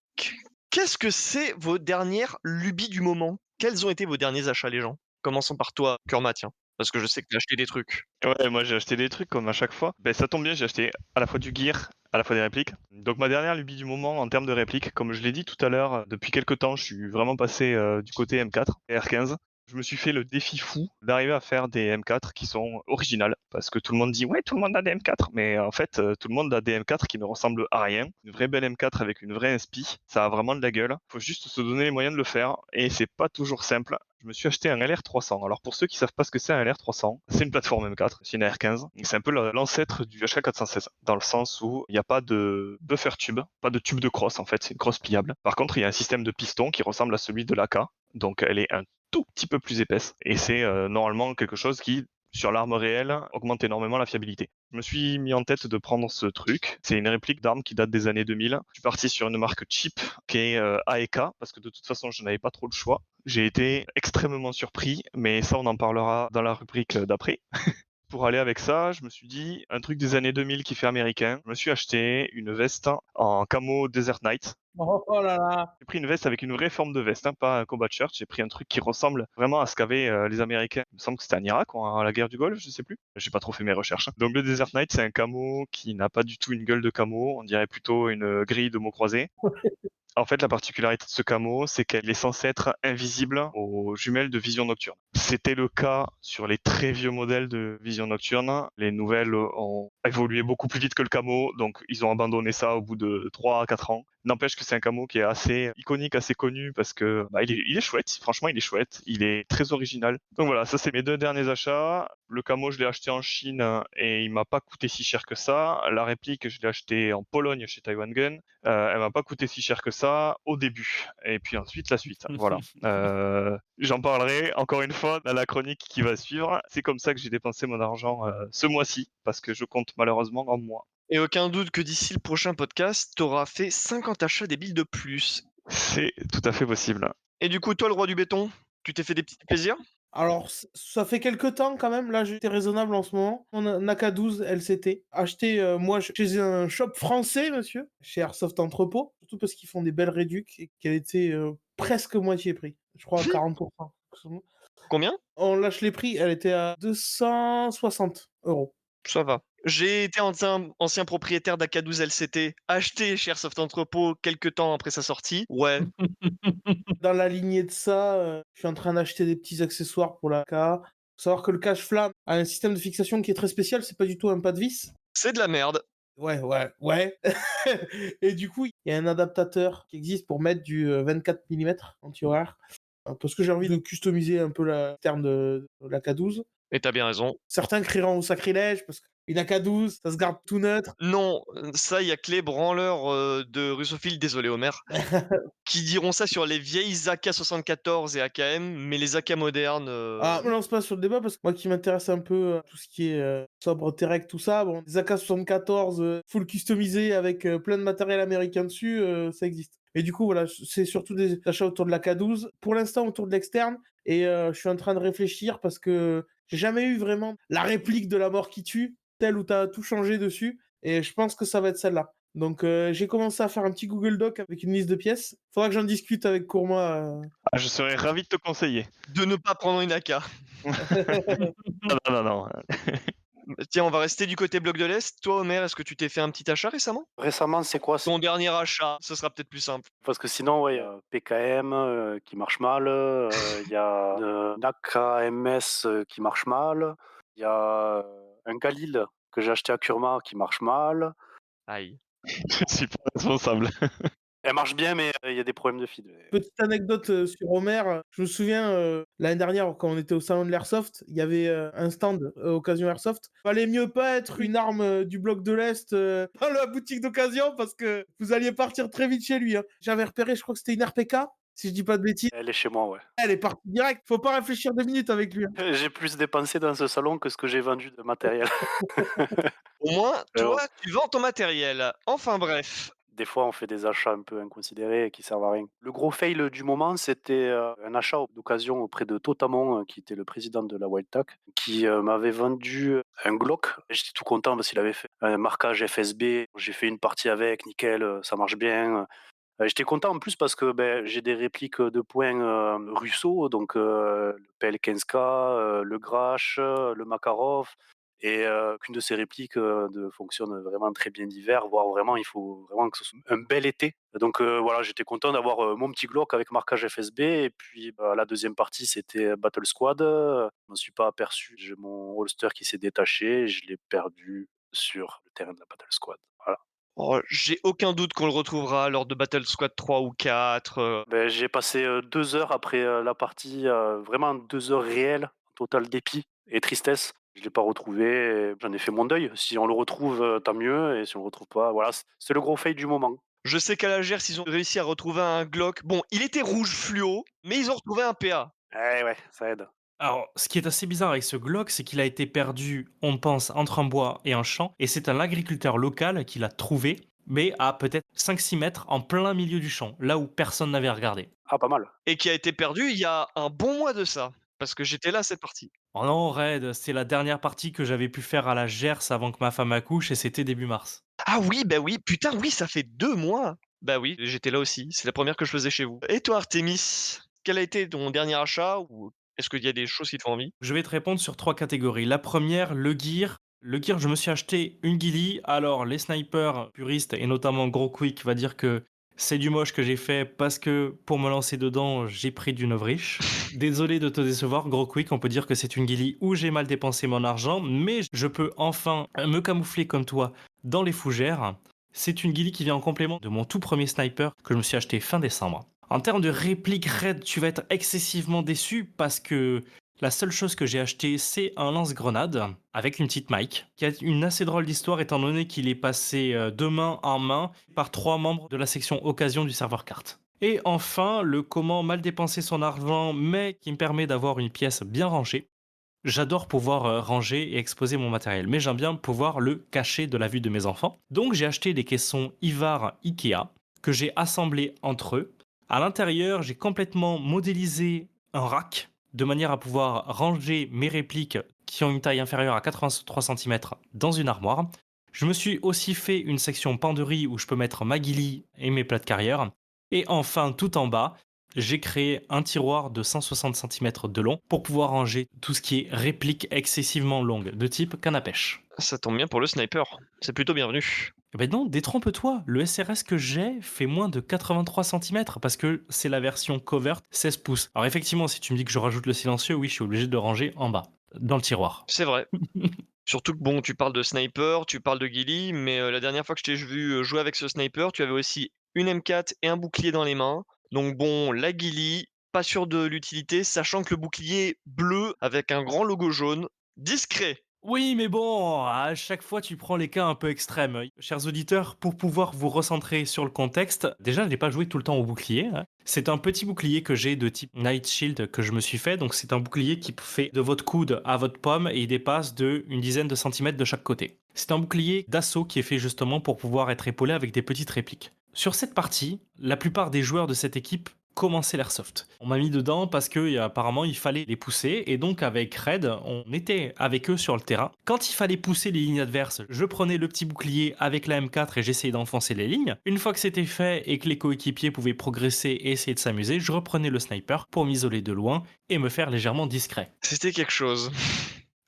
Speaker 2: Qu'est-ce que c'est vos dernières lubies du moment? Quels ont été vos derniers achats, les gens? Commençons par toi, Kurma, tiens. Parce que je sais que tu as acheté des trucs.
Speaker 3: Ouais, moi j'ai acheté des trucs comme à chaque fois. Ben ça tombe bien, j'ai acheté à la fois du gear, à la fois des répliques. Donc ma dernière lubie du moment en termes de répliques, comme je l'ai dit tout à l'heure, depuis quelques temps, je suis vraiment passé du côté M4 et R15. Je me suis fait le défi fou d'arriver à faire des M4 qui sont originales. Parce que tout le monde dit ouais, tout le monde a des M4, mais en fait, tout le monde a des M4 qui ne ressemblent à rien. Une vraie belle M4 avec une vraie inspi, ça a vraiment de la gueule. Faut juste se donner les moyens de le faire et c'est pas toujours simple. Je me suis acheté un LR300. Alors pour ceux qui savent pas ce que c'est un LR300, c'est une plateforme M4, c'est une R15. C'est un peu l'ancêtre du HK416, dans le sens où il n'y a pas de buffer tube, pas de tube de crosse en fait, c'est une crosse pliable. Par contre, il y a un système de piston qui ressemble à celui de l'AK, donc elle est un tout petit peu plus épaisse. Et c'est normalement quelque chose qui, sur l'arme réelle, augmente énormément la fiabilité. Je me suis mis en tête de prendre ce truc. C'est une réplique d'arme qui date des années 2000. Je suis parti sur une marque cheap qui est AEK parce que de toute façon, je n'avais pas trop le choix. J'ai été extrêmement surpris, mais ça, on en parlera dans la rubrique d'après. Pour aller avec ça, je me suis dit, un truc des années 2000 qui fait américain. Je me suis acheté une veste en camo Desert Knight.
Speaker 4: Oh là là.
Speaker 3: J'ai pris une veste avec une vraie forme de veste, pas un combat shirt. J'ai pris un truc qui ressemble vraiment à ce qu'avaient les Américains. Il me semble que c'était en Irak, à la guerre du Golfe, je sais plus. J'ai pas trop fait mes recherches. Donc le Desert Knight, c'est un camo qui n'a pas du tout une gueule de camo. On dirait plutôt une grille de mots croisés. En fait, la particularité de ce camo, c'est qu'elle est censée être invisible aux jumelles de vision nocturne. C'était le cas sur les très vieux modèles de vision nocturne. Les nouvelles ont évolué beaucoup plus vite que le camo, donc ils ont abandonné ça au bout de 3 à 4 ans. N'empêche que c'est un camo qui est assez iconique, assez connu, parce que il est chouette, franchement il est chouette, il est très original. Donc voilà, ça c'est mes deux derniers achats. Le camo, je l'ai acheté en Chine et il m'a pas coûté si cher que ça. La réplique, je l'ai acheté en Pologne chez Taiwan Gun. Elle m'a pas coûté si cher que ça au début. Et puis ensuite, la suite. Voilà. J'en parlerai encore une fois dans la chronique qui va suivre. C'est comme ça que j'ai dépensé mon argent ce mois-ci, parce que je compte malheureusement en mois.
Speaker 2: Et aucun doute que d'ici le prochain podcast, t'auras fait 50 achats débiles de plus.
Speaker 3: C'est tout à fait possible.
Speaker 2: Et du coup, toi, le roi du béton, tu t'es fait des petits plaisirs?
Speaker 4: Alors, ça fait quelques temps quand même. Là, j'étais raisonnable en ce moment. On a AK-12 LCT. Acheté, moi, chez un shop français, monsieur, chez Airsoft Entrepôt. Surtout parce qu'ils font des belles réducs et qu'elle était presque moitié prix. Je crois à 40%.
Speaker 2: Combien?
Speaker 4: On lâche les prix, elle était à 260 €.
Speaker 2: Ça va. J'ai été ancien propriétaire d'AK12 LCT, acheté chez Airsoft Entrepôt quelques temps après sa sortie. Ouais,
Speaker 4: Dans la lignée de ça, je suis en train d'acheter des petits accessoires pour la K. Faut savoir que le cache-flamme a un système de fixation qui est très spécial, c'est pas du tout un pas de vis.
Speaker 2: c'est de la merde.
Speaker 4: Ouais, ouais, ouais. Et du coup, il y a un adaptateur qui existe pour mettre du 24 mm anti-horaire. Parce que j'ai envie de customiser un peu la terme de la K12.
Speaker 2: Et t'as bien raison.
Speaker 4: Certains crieront au sacrilège parce qu'une AK-12, ça se garde tout neutre.
Speaker 2: Non, ça, il y a que les branleurs de russophiles, désolé Homer, qui diront ça sur les vieilles AK-74 et AKM, mais les AK modernes...
Speaker 4: Ah, me lance pas sur le débat parce que moi qui m'intéresse un peu à tout ce qui est sobre, Terek, tout ça, bon, des AK-74 full customisés avec plein de matériel américain dessus, ça existe. Et du coup, voilà, c'est surtout des achats autour de la K12. Pour l'instant, autour de l'externe. Et je suis en train de réfléchir parce que j'ai jamais eu vraiment la réplique de la mort qui tue, telle où tu as tout changé dessus. Et je pense que ça va être celle-là. Donc j'ai commencé à faire un petit Google Doc avec une liste de pièces. Faudra que j'en discute avec Courmois.
Speaker 3: Ah, je serais ravi de te conseiller.
Speaker 2: De ne pas prendre une AK.
Speaker 3: Non.
Speaker 2: Tiens, on va rester du côté bloc de l'Est. Toi, Omer, est-ce que tu t'es fait un petit achat récemment?
Speaker 5: Récemment, c'est quoi?
Speaker 2: Ton dernier achat, ce sera peut-être plus simple.
Speaker 5: Parce que sinon, ouais, il y a PKM qui marche mal, il y a une AKMS qui marche mal, il y a un Galil que j'ai acheté à Kurma qui marche mal.
Speaker 2: Aïe.
Speaker 3: Je suis pas responsable.
Speaker 5: Elle marche bien, mais il y a des problèmes de feed.
Speaker 4: Petite anecdote sur Homer, je me souviens l'année dernière quand on était au salon de l'Airsoft, il y avait un stand occasion Airsoft. Fallait mieux pas être une arme du bloc de l'Est dans la boutique d'occasion parce que vous alliez partir très vite chez lui. Hein. J'avais repéré, je crois que c'était une RPK, si je dis pas de bêtises.
Speaker 5: Elle est chez moi, ouais.
Speaker 4: Elle est partie direct, faut pas réfléchir 2 minutes avec lui. Hein.
Speaker 5: J'ai plus dépensé dans ce salon que ce que j'ai vendu de matériel.
Speaker 2: Au moins,
Speaker 5: Mais bon.
Speaker 2: toi, tu vends ton matériel. Enfin bref.
Speaker 5: Des fois, on fait des achats un peu inconsidérés qui servent à rien. Le gros fail du moment, c'était un achat d'occasion auprès de Totamon, qui était le président de la Wildtac, qui m'avait vendu un Glock. J'étais tout content parce qu'il avait fait un marquage FSB. J'ai fait une partie avec, nickel, ça marche bien. J'étais content en plus parce que j'ai des répliques de points Russo, donc le PL15K, le Grash, le Makarov. Et qu'une de ces répliques fonctionne vraiment très bien l'hiver, voire vraiment, il faut vraiment que ce soit un bel été. Donc voilà, j'étais content d'avoir mon petit Glock avec marquage FSB. Et puis la deuxième partie, c'était Battle Squad. Je m'en suis pas aperçu. J'ai mon holster qui s'est détaché. Je l'ai perdu sur le terrain de la Battle Squad. Voilà.
Speaker 2: Oh, j'ai aucun doute qu'on le retrouvera lors de Battle Squad 3 ou 4.
Speaker 5: J'ai passé 2 heures après la partie, vraiment 2 heures réelles, total dépit et tristesse. Je l'ai pas retrouvé et j'en ai fait mon deuil. Si on le retrouve, tant mieux et si on le retrouve pas, voilà, c'est le gros fail du moment.
Speaker 2: Je sais qu'à la Gers, ils ont réussi à retrouver un Glock. Bon, il était rouge fluo, mais ils ont retrouvé un PA.
Speaker 5: Eh ouais, ça aide.
Speaker 1: Alors, ce qui est assez bizarre avec ce Glock, c'est qu'il a été perdu, on pense, entre un bois et un champ, et c'est un agriculteur local qui l'a trouvé, mais à peut-être 5-6 mètres en plein milieu du champ, là où personne n'avait regardé.
Speaker 5: Ah, pas mal.
Speaker 2: Et qui a été perdu il y a un bon mois de ça. Parce que j'étais là à cette partie.
Speaker 1: Oh non, Red, c'est la dernière partie que j'avais pu faire à la Gers avant que ma femme accouche, et c'était début mars.
Speaker 2: Ah oui, bah oui, putain, oui, ça fait 2 mois. Bah oui, j'étais là aussi. C'est la première que je faisais chez vous. Et toi, Artemis, quel a été ton dernier achat ou est-ce qu'il y a des choses qui te font envie?
Speaker 1: Je vais te répondre sur 3 catégories. La première, le gear. Le gear, je me suis acheté une ghillie. Alors, les snipers puristes, et notamment Gros Quick, va dire que c'est du moche que j'ai fait parce que pour me lancer dedans, j'ai pris du Novrich. Désolé de te décevoir, Gros Quick, on peut dire que c'est une ghillie où j'ai mal dépensé mon argent, mais je peux enfin me camoufler comme toi dans les fougères. C'est une ghillie qui vient en complément de mon tout premier sniper que je me suis acheté fin décembre. En termes de réplique raid, tu vas être excessivement déçu parce que la seule chose que j'ai acheté, c'est un lance-grenade avec une petite mic, qui a une assez drôle d'histoire étant donné qu'il est passé de main en main par 3 membres de la section occasion du serveur carte. Et enfin, le comment mal dépenser son argent, mais qui me permet d'avoir une pièce bien rangée. J'adore pouvoir ranger et exposer mon matériel, mais j'aime bien pouvoir le cacher de la vue de mes enfants. Donc j'ai acheté des caissons Ivar Ikea que j'ai assemblés entre eux. À l'intérieur, j'ai complètement modélisé un rack de manière à pouvoir ranger mes répliques qui ont une taille inférieure à 83 cm dans une armoire. Je me suis aussi fait une section penderie où je peux mettre ma ghillie et mes plats de carrière. Et enfin, tout en bas, j'ai créé un tiroir de 160 cm de long pour pouvoir ranger tout ce qui est réplique excessivement longue, de type canne à pêche.
Speaker 2: Ça tombe bien pour le sniper. C'est plutôt bienvenu.
Speaker 1: Eh ben non, détrompe-toi, le SRS que j'ai fait moins de 83 cm parce que c'est la version covert 16 pouces. Alors effectivement, si tu me dis que je rajoute le silencieux, oui, je suis obligé de le ranger en bas, dans le tiroir.
Speaker 2: C'est vrai. Surtout que bon, tu parles de sniper, tu parles de ghillie, mais la dernière fois que je t'ai vu jouer avec ce sniper, tu avais aussi une M4 et un bouclier dans les mains. Donc bon, la ghillie, pas sûr de l'utilité, sachant que le bouclier bleu avec un grand logo jaune, discret.
Speaker 1: Oui, mais bon, à chaque fois tu prends les cas un peu extrêmes. Chers auditeurs, pour pouvoir vous recentrer sur le contexte, déjà je n'ai pas joué tout le temps au bouclier. Hein. C'est un petit bouclier que j'ai de type Night Shield que je me suis fait. Donc c'est un bouclier qui fait de votre coude à votre pomme et il dépasse de une dizaine de centimètres de chaque côté. C'est un bouclier d'assaut qui est fait justement pour pouvoir être épaulé avec des petites répliques. Sur cette partie, la plupart des joueurs de cette équipe commençaient l'airsoft. On m'a mis dedans parce que apparemment il fallait les pousser et donc avec Red, on était avec eux sur le terrain. Quand il fallait pousser les lignes adverses, je prenais le petit bouclier avec la M4 et j'essayais d'enfoncer les lignes. Une fois que c'était fait et que les coéquipiers pouvaient progresser et essayer de s'amuser, je reprenais le sniper pour m'isoler de loin et me faire légèrement discret.
Speaker 2: C'était quelque chose.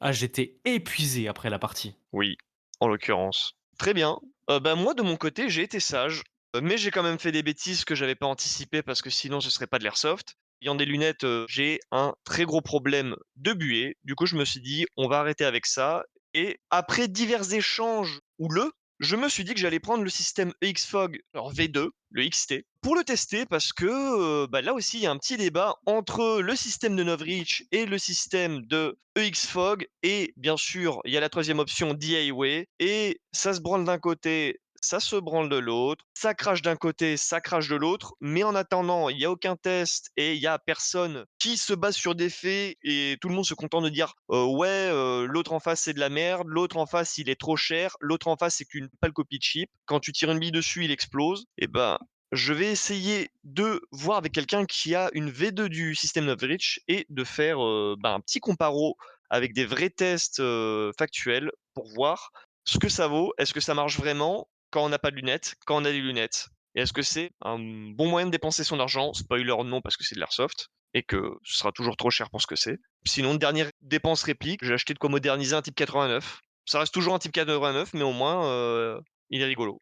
Speaker 1: Ah, j'étais épuisé après la partie.
Speaker 2: Oui, en l'occurrence. Très bien. Bah, moi, de mon côté, j'ai été sage, mais j'ai quand même fait des bêtises que j'avais pas anticipées parce que sinon ce serait pas de l'airsoft. Ayant des lunettes, j'ai un très gros problème de buée. Du coup, je me suis dit: «On va arrêter avec ça» et après divers échanges houleux, je me suis dit que j'allais prendre le système EXFOG, alors V2, le XT, pour le tester parce que, bah, là aussi, il y a un petit débat entre le système de Novreach et le système de EXFOG et bien sûr, il y a la troisième option DIY et ça se branle d'un côté, ça se branle de l'autre, ça crache d'un côté, ça crache de l'autre, mais en attendant, il y a aucun test et il y a personne qui se base sur des faits et tout le monde se contente de dire ouais, l'autre en face c'est de la merde, l'autre en face il est trop cher, l'autre en face c'est qu'une pâle copie de chip. Quand tu tires une bille dessus, il explose. Et ben, je vais essayer de voir avec quelqu'un qui a une V2 du système Novreach et de faire un petit comparo avec des vrais tests factuels pour voir ce que ça vaut. Est-ce que ça marche vraiment quand on n'a pas de lunettes, quand on a des lunettes? Et est-ce que c'est un bon moyen de dépenser son argent? Spoiler non, parce que c'est de l'airsoft et que ce sera toujours trop cher pour ce que c'est. Sinon, dernière dépense réplique, j'ai acheté de quoi moderniser un Type 89. Ça reste toujours un Type 89, mais au moins, il est rigolo.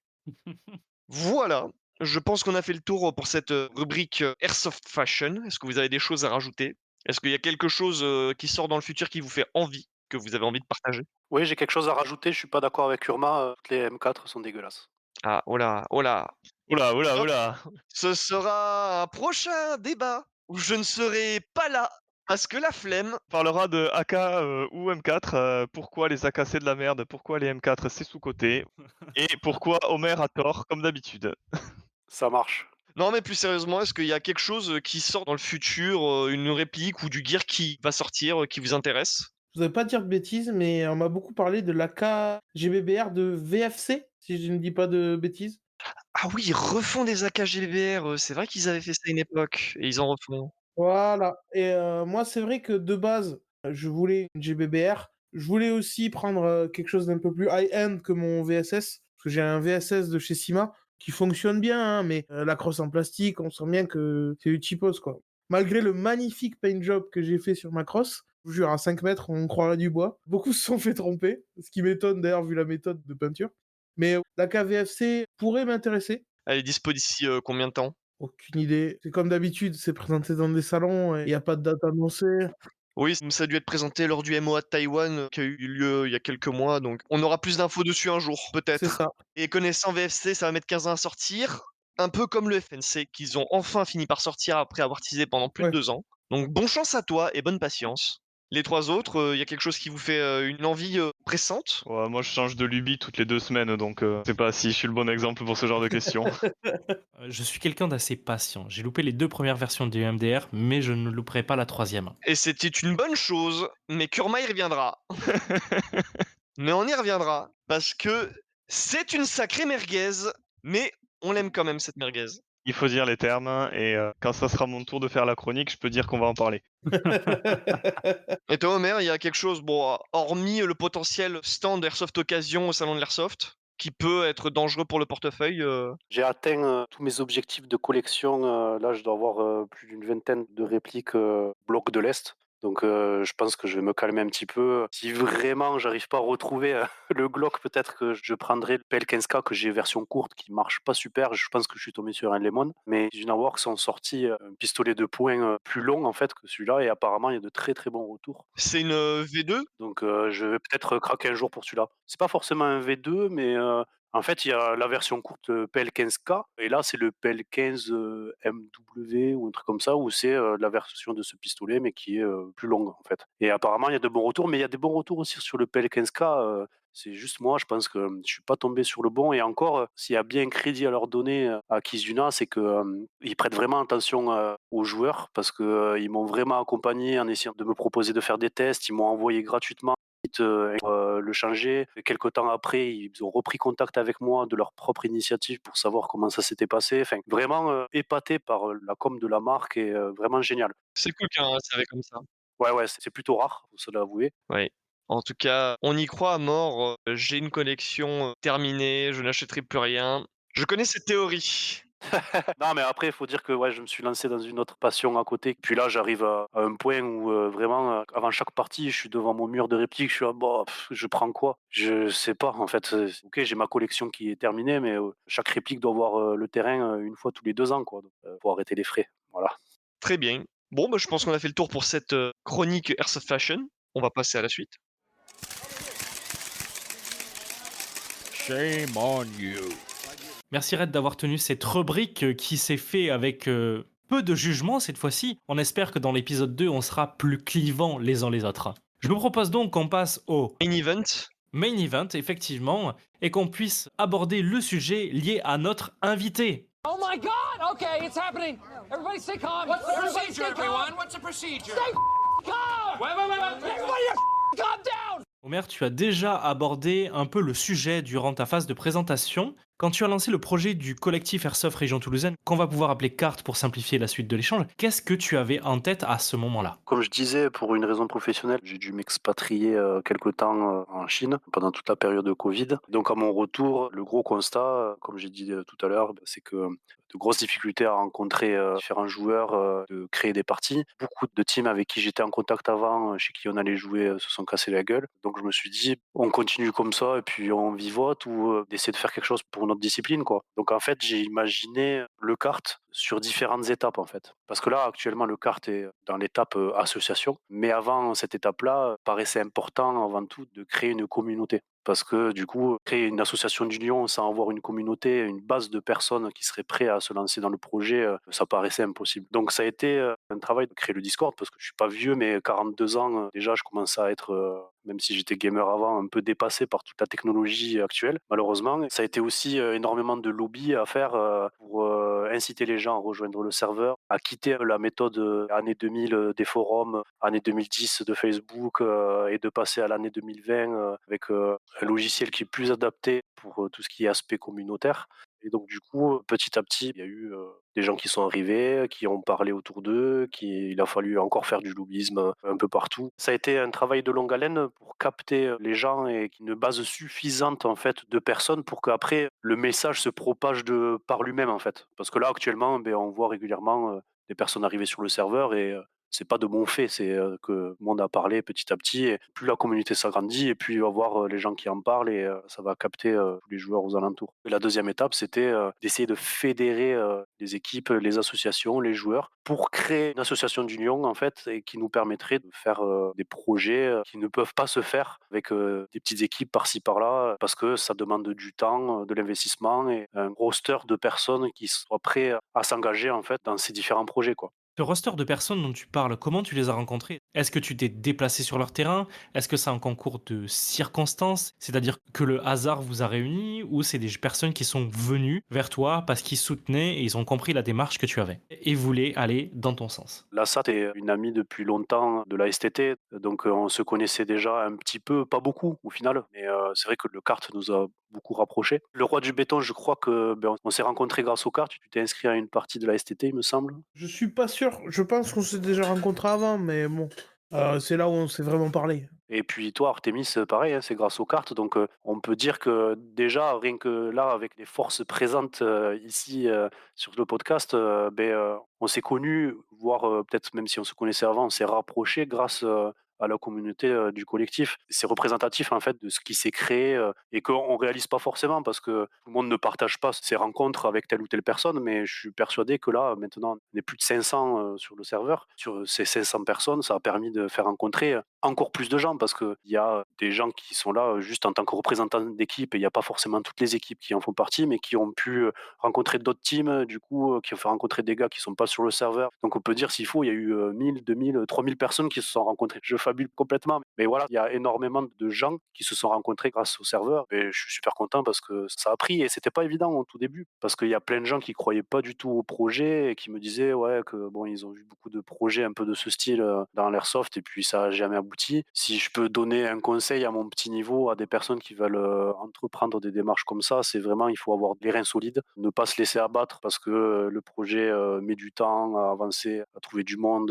Speaker 2: Voilà, je pense qu'on a fait le tour pour cette, rubrique, Airsoft Fashion. Est-ce que vous avez des choses à rajouter? Est-ce qu'il y a quelque chose, qui sort dans le futur qui vous fait envie, que vous avez envie de partager?
Speaker 5: Oui, j'ai quelque chose à rajouter, je suis pas d'accord avec Urma, toutes les M4 sont dégueulasses.
Speaker 2: Ah, oh là, oh là!
Speaker 3: Oula, oula,
Speaker 2: Hop,
Speaker 3: oula.
Speaker 2: ce sera un prochain débat où je ne serai pas là, parce que la flemme.
Speaker 3: On parlera de AK ou M4, pourquoi les AK c'est de la merde, pourquoi les M4 c'est sous-coté, et pourquoi Homer a tort, comme d'habitude.
Speaker 5: Ça marche.
Speaker 2: Non, mais plus sérieusement, est-ce qu'il y a quelque chose, qui sort dans le futur, une réplique ou du gear qui va sortir, qui vous intéresse?
Speaker 4: Je voudrais pas dire de bêtises, mais on m'a beaucoup parlé de l'AK GBBR de VFC, si je ne dis pas de bêtises.
Speaker 2: Ah oui, ils refont des AKGBR, c'est vrai qu'ils avaient fait ça à une époque et ils en refont.
Speaker 4: Voilà et moi, c'est vrai que de base, je voulais une GBBR. Je voulais aussi prendre, quelque chose d'un peu plus high-end que mon VSS, parce que j'ai un VSS de chez Syma qui fonctionne bien, hein, mais la crosse en plastique, on sent bien que c'est du cheapos, quoi. Malgré le magnifique paint job que j'ai fait sur ma crosse, je vous jure, à 5 mètres, on croirait du bois. Beaucoup se sont fait tromper, ce qui m'étonne d'ailleurs vu la méthode de peinture. Mais la KVFC pourrait m'intéresser.
Speaker 2: Elle est dispo d'ici, combien de temps?
Speaker 4: Aucune idée. C'est comme d'habitude, c'est présenté dans des salons et il y a pas de date annoncée.
Speaker 2: Oui, ça a dû être présenté lors du MOA de Taïwan, qui a eu lieu il y a quelques mois, donc on aura plus d'infos dessus un jour,
Speaker 4: C'est
Speaker 2: peut-être.
Speaker 4: ça.
Speaker 2: Et connaissant VFC, ça va mettre 15 ans à sortir, un peu comme le FNC, qu'ils ont enfin fini par sortir après avoir teasé pendant plus de
Speaker 4: Ouais.
Speaker 2: 2 ans. Donc bonne chance à toi et bonne patience. Les 3 autres, il y a quelque chose qui vous fait, une envie, pressante?
Speaker 3: Ouais, moi je change de lubie toutes les 2 semaines, donc je sais pas si je suis le bon exemple pour ce genre de questions.
Speaker 1: Je suis quelqu'un d'assez patient. J'ai loupé les 2 premières versions du MDR, mais je ne louperai pas la troisième.
Speaker 2: Et c'était une bonne chose, mais Kurma y reviendra. Mais on y reviendra, parce que c'est une sacrée merguez, mais on l'aime quand même cette merguez.
Speaker 3: Il faut dire les termes et quand ça sera mon tour de faire la chronique, je peux dire qu'on va en parler.
Speaker 2: Et toi Homer, il y a quelque chose, bon, hormis le potentiel stand Airsoft Occasion au salon de l'Airsoft, qui peut être dangereux pour le portefeuille,
Speaker 5: J'ai atteint, tous mes objectifs de collection, là je dois avoir, plus d'une vingtaine de répliques, blocs de l'Est. Donc je pense que je vais me calmer un petit peu. Si vraiment j'arrive pas à retrouver, le Glock, peut-être que je prendrai le PL15K que j'ai version courte qui marche pas super. Je pense que je suis tombé sur un Lemon. Mais Dynavox ont sorti, un pistolet de poing, plus long en fait que celui-là et apparemment il y a de très, très bons retours.
Speaker 2: c'est une, V2?
Speaker 5: Donc je vais peut-être craquer un jour pour celui-là. C'est pas forcément un V2 mais en fait, il y a la version courte, PL15K et là, c'est le PL15, MW ou un truc comme ça, où c'est, la version de ce pistolet, mais qui est, plus longue, en fait. Et apparemment, il y a de bons retours, mais il y a des bons retours aussi sur le PL15K, c'est juste moi, je pense que, je suis pas tombé sur le bon et encore, s'il y a bien crédit à leur donner, à Kizuna, c'est que, ils prêtent vraiment attention, aux joueurs parce que, ils m'ont vraiment accompagné en essayant de me proposer de faire des tests. Ils m'ont envoyé gratuitement vite le changer. Et quelques temps après, ils ont repris contact avec moi de leur propre initiative pour savoir comment ça s'était passé. Enfin, vraiment épaté par la com de la marque et vraiment génial.
Speaker 2: C'est cool qu'un CV comme ça.
Speaker 5: Ouais, c'est plutôt rare, faut se l'avouer.
Speaker 2: Ouais. En tout cas, on y croit à mort, j'ai une collection, terminée, je n'achèterai plus rien. Je connais cette théorie.
Speaker 5: Non, mais après, il faut dire que ouais, je me suis lancé dans une autre passion à côté. Puis là, j'arrive à un point où vraiment, avant chaque partie, je suis devant mon mur de réplique. Je suis là, bon, je prends quoi? Je sais pas, en fait. Ok, j'ai ma collection qui est terminée, mais chaque réplique doit voir le terrain une fois tous les 2 ans, quoi. Donc, faut arrêter les frais. Voilà.
Speaker 2: Très bien. Bon, bah, je pense qu'on a fait le tour pour cette, chronique Airsoft Fashion. On va passer à la suite.
Speaker 6: Shame on you.
Speaker 1: Merci Red d'avoir tenu cette rubrique qui s'est fait avec peu de jugement cette fois-ci. On espère que dans l'épisode 2, on sera plus clivants les uns les autres. Je me propose donc qu'on passe au
Speaker 2: Main event.
Speaker 1: main event, effectivement, et qu'on puisse aborder le sujet lié à notre invité.
Speaker 7: Oh my God! Okay, it's happening. Everybody stay calm. What's the procedure, everyone? What's the procedure? Stay calm. Wait. Everybody calm down.
Speaker 1: Omer, tu as déjà abordé un peu le sujet durant ta phase de présentation. Quand tu as lancé le projet du collectif Airsoft Région Toulousaine, qu'on va pouvoir appeler CART pour simplifier la suite de l'échange, qu'est-ce que tu avais en tête à ce moment-là?
Speaker 5: Comme je disais, pour une raison professionnelle, j'ai dû m'expatrier quelque temps en Chine pendant toute la période de Covid. Donc à mon retour, le gros constat, comme j'ai dit tout à l'heure, c'est que de grosses difficultés à rencontrer différents joueurs, de créer des parties. Beaucoup de teams avec qui j'étais en contact avant, chez qui on allait jouer, se sont cassés la gueule. Donc je me suis dit, on continue comme ça et puis on vivote ou d'essayer de faire quelque chose pour notre discipline, quoi. Donc en fait, j'ai imaginé le kart sur différentes étapes en fait. Parce que là, actuellement, le kart est dans l'étape association. Mais avant cette étape-là, paraissait important avant tout de créer une communauté. Parce que du coup, créer une association d'union sans avoir une communauté, une base de personnes qui seraient prêtes à se lancer dans le projet, ça paraissait impossible. Donc ça a été un travail de créer le Discord, parce que je suis pas vieux, mais 42 ans, déjà, je commence à être, même si j'étais gamer avant, un peu dépassé par toute la technologie actuelle, malheureusement. Ça a été aussi énormément de lobby à faire pour inciter les gens à rejoindre le serveur, à quitter la méthode année 2000 des forums, année 2010 de Facebook, et de passer à l'année 2020 avec un logiciel qui est plus adapté pour tout ce qui est aspect communautaire. Et donc du coup, petit à petit, il y a eu des gens qui sont arrivés, qui ont parlé autour d'eux, il a fallu encore faire du lobbyisme un peu partout. Ça a été un travail de longue haleine pour capter les gens et une base suffisante en fait de personnes pour qu'après le message se propage par lui-même en fait. Parce que là actuellement, on voit régulièrement des personnes arriver sur le serveur et c'est pas de mon fait, c'est que le monde a parlé petit à petit et plus la communauté s'agrandit et plus il va y avoir les gens qui en parlent et ça va capter tous les joueurs aux alentours. Et la deuxième étape, c'était d'essayer de fédérer les équipes, les associations, les joueurs pour créer une association d'union en fait et qui nous permettrait de faire des projets qui ne peuvent pas se faire avec des petites équipes par-ci par-là parce que ça demande du temps, de l'investissement et un roster de personnes qui soient prêts à s'engager en fait dans ces différents projets, quoi.
Speaker 1: Ce roster de personnes dont tu parles, comment tu les as rencontrées? Est-ce que tu t'es déplacé sur leur terrain? Est-ce que c'est un concours de circonstances? C'est-à-dire que le hasard vous a réunis ou c'est des personnes qui sont venues vers toi parce qu'ils soutenaient et ils ont compris la démarche que tu avais et voulaient aller dans ton sens?
Speaker 5: La SAT est une amie depuis longtemps de la STT, donc on se connaissait déjà un petit peu, pas beaucoup au final, mais c'est vrai que le kart nous a beaucoup rapprochés. Le roi du béton, je crois que on s'est rencontrés grâce au kart. Tu t'es inscrit à une partie de la STT, il me semble.
Speaker 4: Je suis pas sûr. Je pense qu'on s'est déjà rencontrés avant, mais bon. C'est là où on s'est vraiment parlé.
Speaker 5: Et puis toi, Artemis, pareil, hein, c'est grâce aux cartes. Donc on peut dire que déjà, rien que là, avec les forces présentes ici sur le podcast, on s'est connus, voire peut-être même si on se connaissait avant, on s'est rapprochés grâce à la communauté du collectif. C'est représentatif en fait de ce qui s'est créé et qu'on réalise pas forcément parce que tout le monde ne partage pas ces rencontres avec telle ou telle personne, mais je suis persuadé que là, maintenant, on est plus de 500 sur le serveur. Sur ces 500 personnes, ça a permis de faire rencontrer encore plus de gens parce qu'il y a des gens qui sont là juste en tant que représentants d'équipe et il n'y a pas forcément toutes les équipes qui en font partie, mais qui ont pu rencontrer d'autres teams, du coup, qui ont fait rencontrer des gars qui sont pas sur le serveur. Donc on peut dire, s'il faut, il y a eu 1000, 2000, 3000 personnes qui se sont rencontrées. Jeux fabule complètement. Mais voilà, il y a énormément de gens qui se sont rencontrés grâce au serveur et je suis super content parce que ça a pris et c'était pas évident au tout début parce qu'il y a plein de gens qui croyaient pas du tout au projet et qui me disaient ouais que bon ils ont vu beaucoup de projets un peu de ce style dans l'airsoft et puis ça a jamais abouti. Si je peux donner un conseil à mon petit niveau à des personnes qui veulent entreprendre des démarches comme ça, c'est vraiment il faut avoir les reins solides, ne pas se laisser abattre parce que le projet met du temps à avancer, à trouver du monde,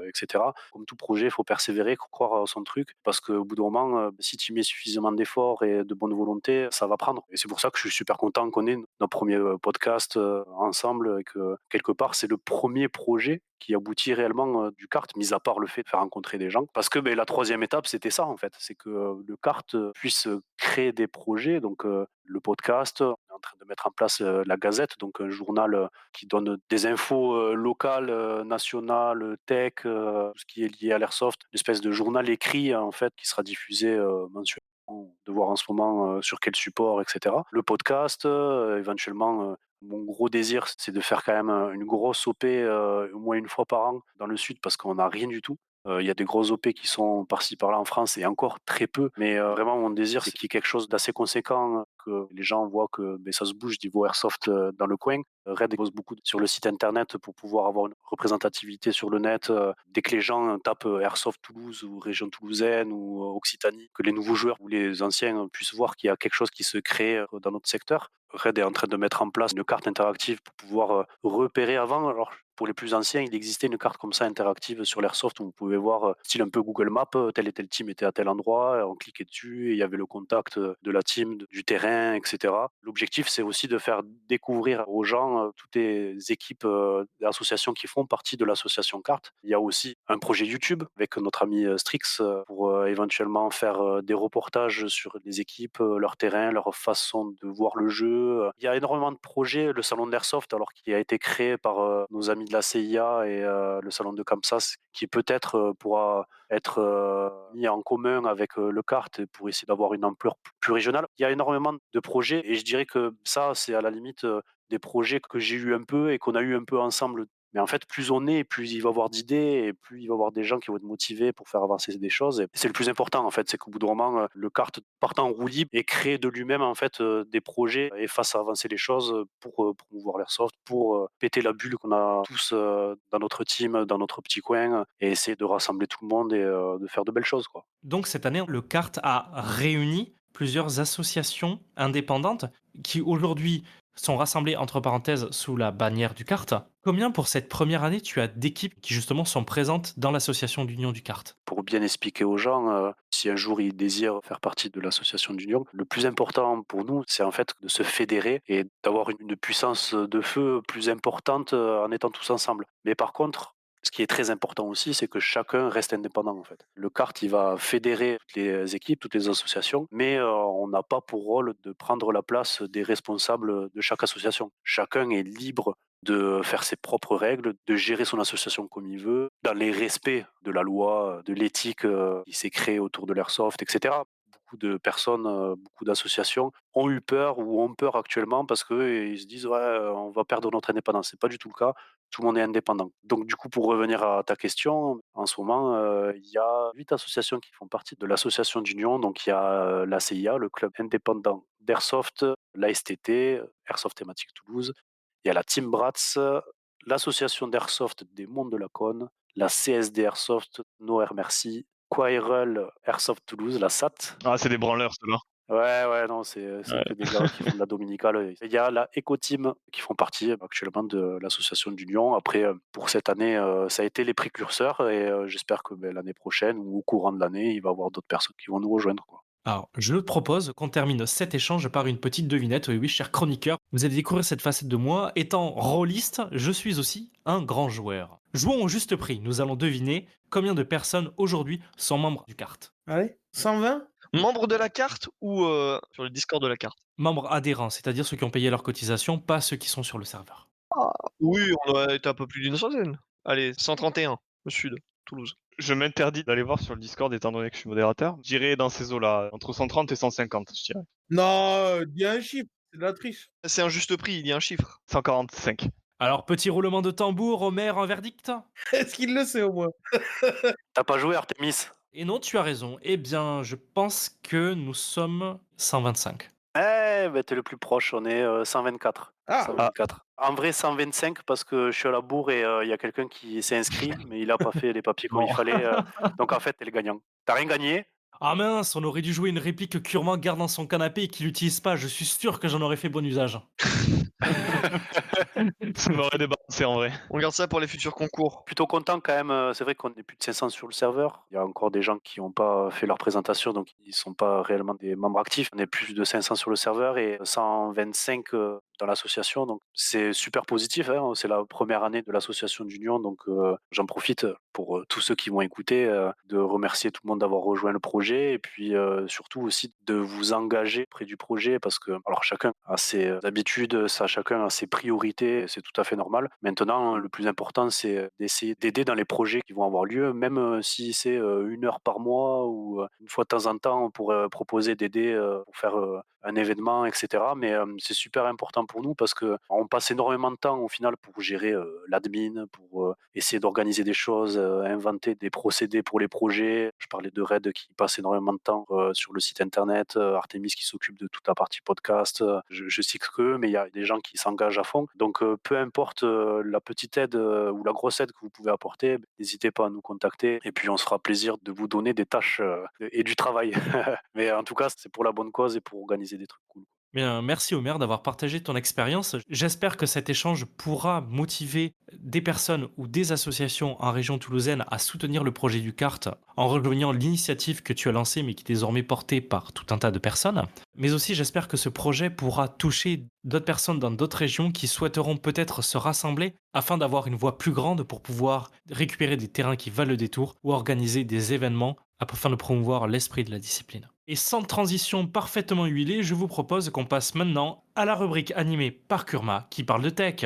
Speaker 5: etc. Comme tout projet, il faut persévérer, croire à son truc, parce qu'au bout d'un moment, si tu mets suffisamment d'efforts et de bonne volonté, ça va prendre. Et c'est pour ça que je suis super content qu'on ait notre premier podcast ensemble, et que quelque part, c'est le premier projet qui aboutit réellement du kart, mis à part le fait de faire rencontrer des gens. Parce que la troisième étape, c'était ça en fait, c'est que le kart puisse créer des projets, donc le podcast, on est en train de mettre en place la Gazette, donc un journal qui donne des infos locales, nationales, tech, tout ce qui est lié à l'airsoft, une espèce de journal écrit en fait qui sera diffusé mensuellement, de voir en ce moment sur quel support, etc. Le podcast, éventuellement. Mon gros désir, c'est de faire quand même une grosse OP au moins une fois par an dans le sud parce qu'on n'a rien du tout. Il y a des grosses OP qui sont par-ci par-là en France et encore très peu. Mais vraiment, mon désir, c'est qu'il y ait quelque chose d'assez conséquent, que les gens voient que ça se bouge niveau airsoft dans le coin. Red pose beaucoup sur le site internet pour pouvoir avoir une représentativité sur le net. Dès que les gens tapent Airsoft Toulouse ou région toulousaine ou Occitanie, que les nouveaux joueurs ou les anciens puissent voir qu'il y a quelque chose qui se crée dans notre secteur. Red est en train de mettre en place une carte interactive pour pouvoir repérer avant. Alors, pour les plus anciens, il existait une carte comme ça interactive sur l'Airsoft où vous pouvez voir, style un peu Google Maps, tel et tel team était à tel endroit, on cliquait dessus et il y avait le contact de la team, du terrain, etc. L'objectif, c'est aussi de faire découvrir aux gens toutes les équipes d'associations qui font partie de l'association Carte. Il y a aussi un projet YouTube avec notre ami Strix pour éventuellement faire des reportages sur les équipes, leur terrain, leur façon de voir le jeu. Il y a énormément de projets. Le salon de l'Airsoft, alors qui a été créé par nos amis de la CIA et le salon de Kamsas, qui peut-être pourra être mis en commun avec le kart pour essayer d'avoir une ampleur plus régionale. Il y a énormément de projets et je dirais que ça, c'est à la limite des projets que j'ai eu un peu et qu'on a eu un peu ensemble. Mais en fait, plus on est, plus il va y avoir d'idées et plus il va y avoir des gens qui vont être motivés pour faire avancer des choses. Et c'est le plus important, en fait, c'est qu'au bout d'un moment, le kart parte en roue libre et crée de lui-même, en fait, des projets et fasse avancer les choses pour promouvoir l'airsoft, pour péter la bulle qu'on a tous dans notre team, dans notre petit coin et essayer de rassembler tout le monde et de faire de belles choses, quoi.
Speaker 1: Donc cette année, le kart a réuni plusieurs associations indépendantes qui aujourd'hui sont rassemblées entre parenthèses sous la bannière du kart. Combien pour cette première année tu as d'équipes qui justement sont présentes dans l'association d'union du kart?
Speaker 5: Pour bien expliquer aux gens, si un jour ils désirent faire partie de l'association d'union, le plus important pour nous, c'est en fait de se fédérer et d'avoir une puissance de feu plus importante en étant tous ensemble. Mais par contre, ce qui est très important aussi, c'est que chacun reste indépendant en fait. Le kart, il va fédérer toutes les équipes, toutes les associations, mais on n'a pas pour rôle de prendre la place des responsables de chaque association. Chacun est libre de faire ses propres règles, de gérer son association comme il veut, dans les respects de la loi, de l'éthique qui s'est créée autour de l'airsoft, etc. Beaucoup de personnes, beaucoup d'associations ont eu peur ou ont peur actuellement parce qu'ils se disent ouais, on va perdre notre indépendance. C'est pas du tout le cas. Tout le monde est indépendant. Donc du coup, pour revenir à ta question, en ce moment, il y a 8 associations qui font partie de l'association d'union. Donc il y a la CIA, le club indépendant d'Airsoft, l'ASTT, Airsoft Thématique Toulouse, il y a la Team Bratz, l'association d'Airsoft des Monts de la Cône, la CSD Airsoft, No Air Merci, Quirrell Airsoft Toulouse, la SAT.
Speaker 3: Ah, c'est des branleurs, ceux-là.
Speaker 5: Ouais, non, c'est que des gars qui font de la dominicale. Il y a la Eco Team qui font partie actuellement de l'association d'Union. Après, pour cette année, ça a été les précurseurs et j'espère que l'année prochaine ou au courant de l'année, il va y avoir d'autres personnes qui vont nous rejoindre, quoi.
Speaker 1: Alors, je te propose qu'on termine cet échange par une petite devinette. Oui, cher chroniqueur, vous allez découvrir cette facette de moi. Étant rôliste, je suis aussi un grand joueur. Jouons au juste prix. Nous allons deviner combien de personnes aujourd'hui sont membres du kart.
Speaker 4: Allez, 120?
Speaker 2: Membre de la carte ou sur le Discord de la carte?
Speaker 1: Membres adhérents, c'est-à-dire ceux qui ont payé leur cotisation, pas ceux qui sont sur le serveur.
Speaker 2: Oui, on doit être un peu plus d'une centaine. Allez, 131, au sud, Toulouse.
Speaker 3: Je m'interdis d'aller voir sur le Discord étant donné que je suis modérateur. J'irai dans ces eaux-là, entre 130 et 150, je dirais.
Speaker 4: Non, dis un chiffre, c'est de la triche.
Speaker 2: C'est un juste prix, il y a un chiffre.
Speaker 3: 145.
Speaker 1: Alors, petit roulement de tambour, Homer, un verdict?
Speaker 4: Est-ce qu'il le sait au moins?
Speaker 5: T'as pas joué Artemis?
Speaker 1: Et non, tu as raison. Eh bien, je pense que nous sommes 125.
Speaker 5: Eh, bah, tu le plus proche, on est 124.
Speaker 4: Ah,
Speaker 3: Ah,
Speaker 5: 124. En vrai, 125 parce que je suis à la bourre et il y a quelqu'un qui s'est inscrit, mais il a pas fait les papiers comme il
Speaker 1: Non.
Speaker 5: fallait. Donc en fait, tu es le gagnant. T'as rien gagné.
Speaker 1: Ah mince, on aurait dû jouer une réplique que Kurman garde dans son canapé et qu'il n'utilise pas. Je suis sûr que j'en aurais fait bon usage.
Speaker 3: ça m'aurait débarrassé en vrai.
Speaker 2: On garde ça pour les futurs concours.
Speaker 5: Plutôt content quand même. C'est vrai qu'on est plus de 500 sur le serveur. Il y a encore des gens qui n'ont pas fait leur présentation, donc ils sont pas réellement des membres actifs. On est plus de 500 sur le serveur et 125 dans l'association. Donc c'est super positif, hein. C'est la première année de l'association d'Union, donc j'en profite pour tous ceux qui vont écouter, de remercier tout le monde d'avoir rejoint le projet et puis surtout aussi de vous engager près du projet parce que alors chacun a ses habitudes, ça, chacun a ses priorités, c'est tout à fait normal. Maintenant, le plus important, c'est d'essayer d'aider dans les projets qui vont avoir lieu, même si c'est 1 heure par mois ou une fois de temps en temps, on pourrait proposer d'aider pour faire un événement, etc. Mais c'est super important pour nous parce que on passe énormément de temps au final pour gérer l'admin, pour essayer d'organiser des choses, inventer des procédés pour les projets. Je parlais de Red qui passe énormément de temps sur le site internet, Artemis qui s'occupe de toute la partie podcast. Je cite qu'eux, mais il y a des gens qui s'engagent à fond. Donc peu importe la petite aide ou la grosse aide que vous pouvez apporter, n'hésitez pas à nous contacter et puis on se fera plaisir de vous donner des tâches et du travail. Mais en tout cas, c'est pour la bonne cause et pour organiser des trucs cool.
Speaker 1: Bien, merci Omer d'avoir partagé ton expérience. J'espère que cet échange pourra motiver des personnes ou des associations en région toulousaine à soutenir le projet du CART en rejoignant l'initiative que tu as lancée mais qui est désormais portée par tout un tas de personnes. Mais aussi j'espère que ce projet pourra toucher d'autres personnes dans d'autres régions qui souhaiteront peut-être se rassembler afin d'avoir une voix plus grande pour pouvoir récupérer des terrains qui valent le détour ou organiser des événements afin de promouvoir l'esprit de la discipline. Et sans transition parfaitement huilée, je vous propose qu'on passe maintenant à la rubrique animée par Kurma qui parle de tech.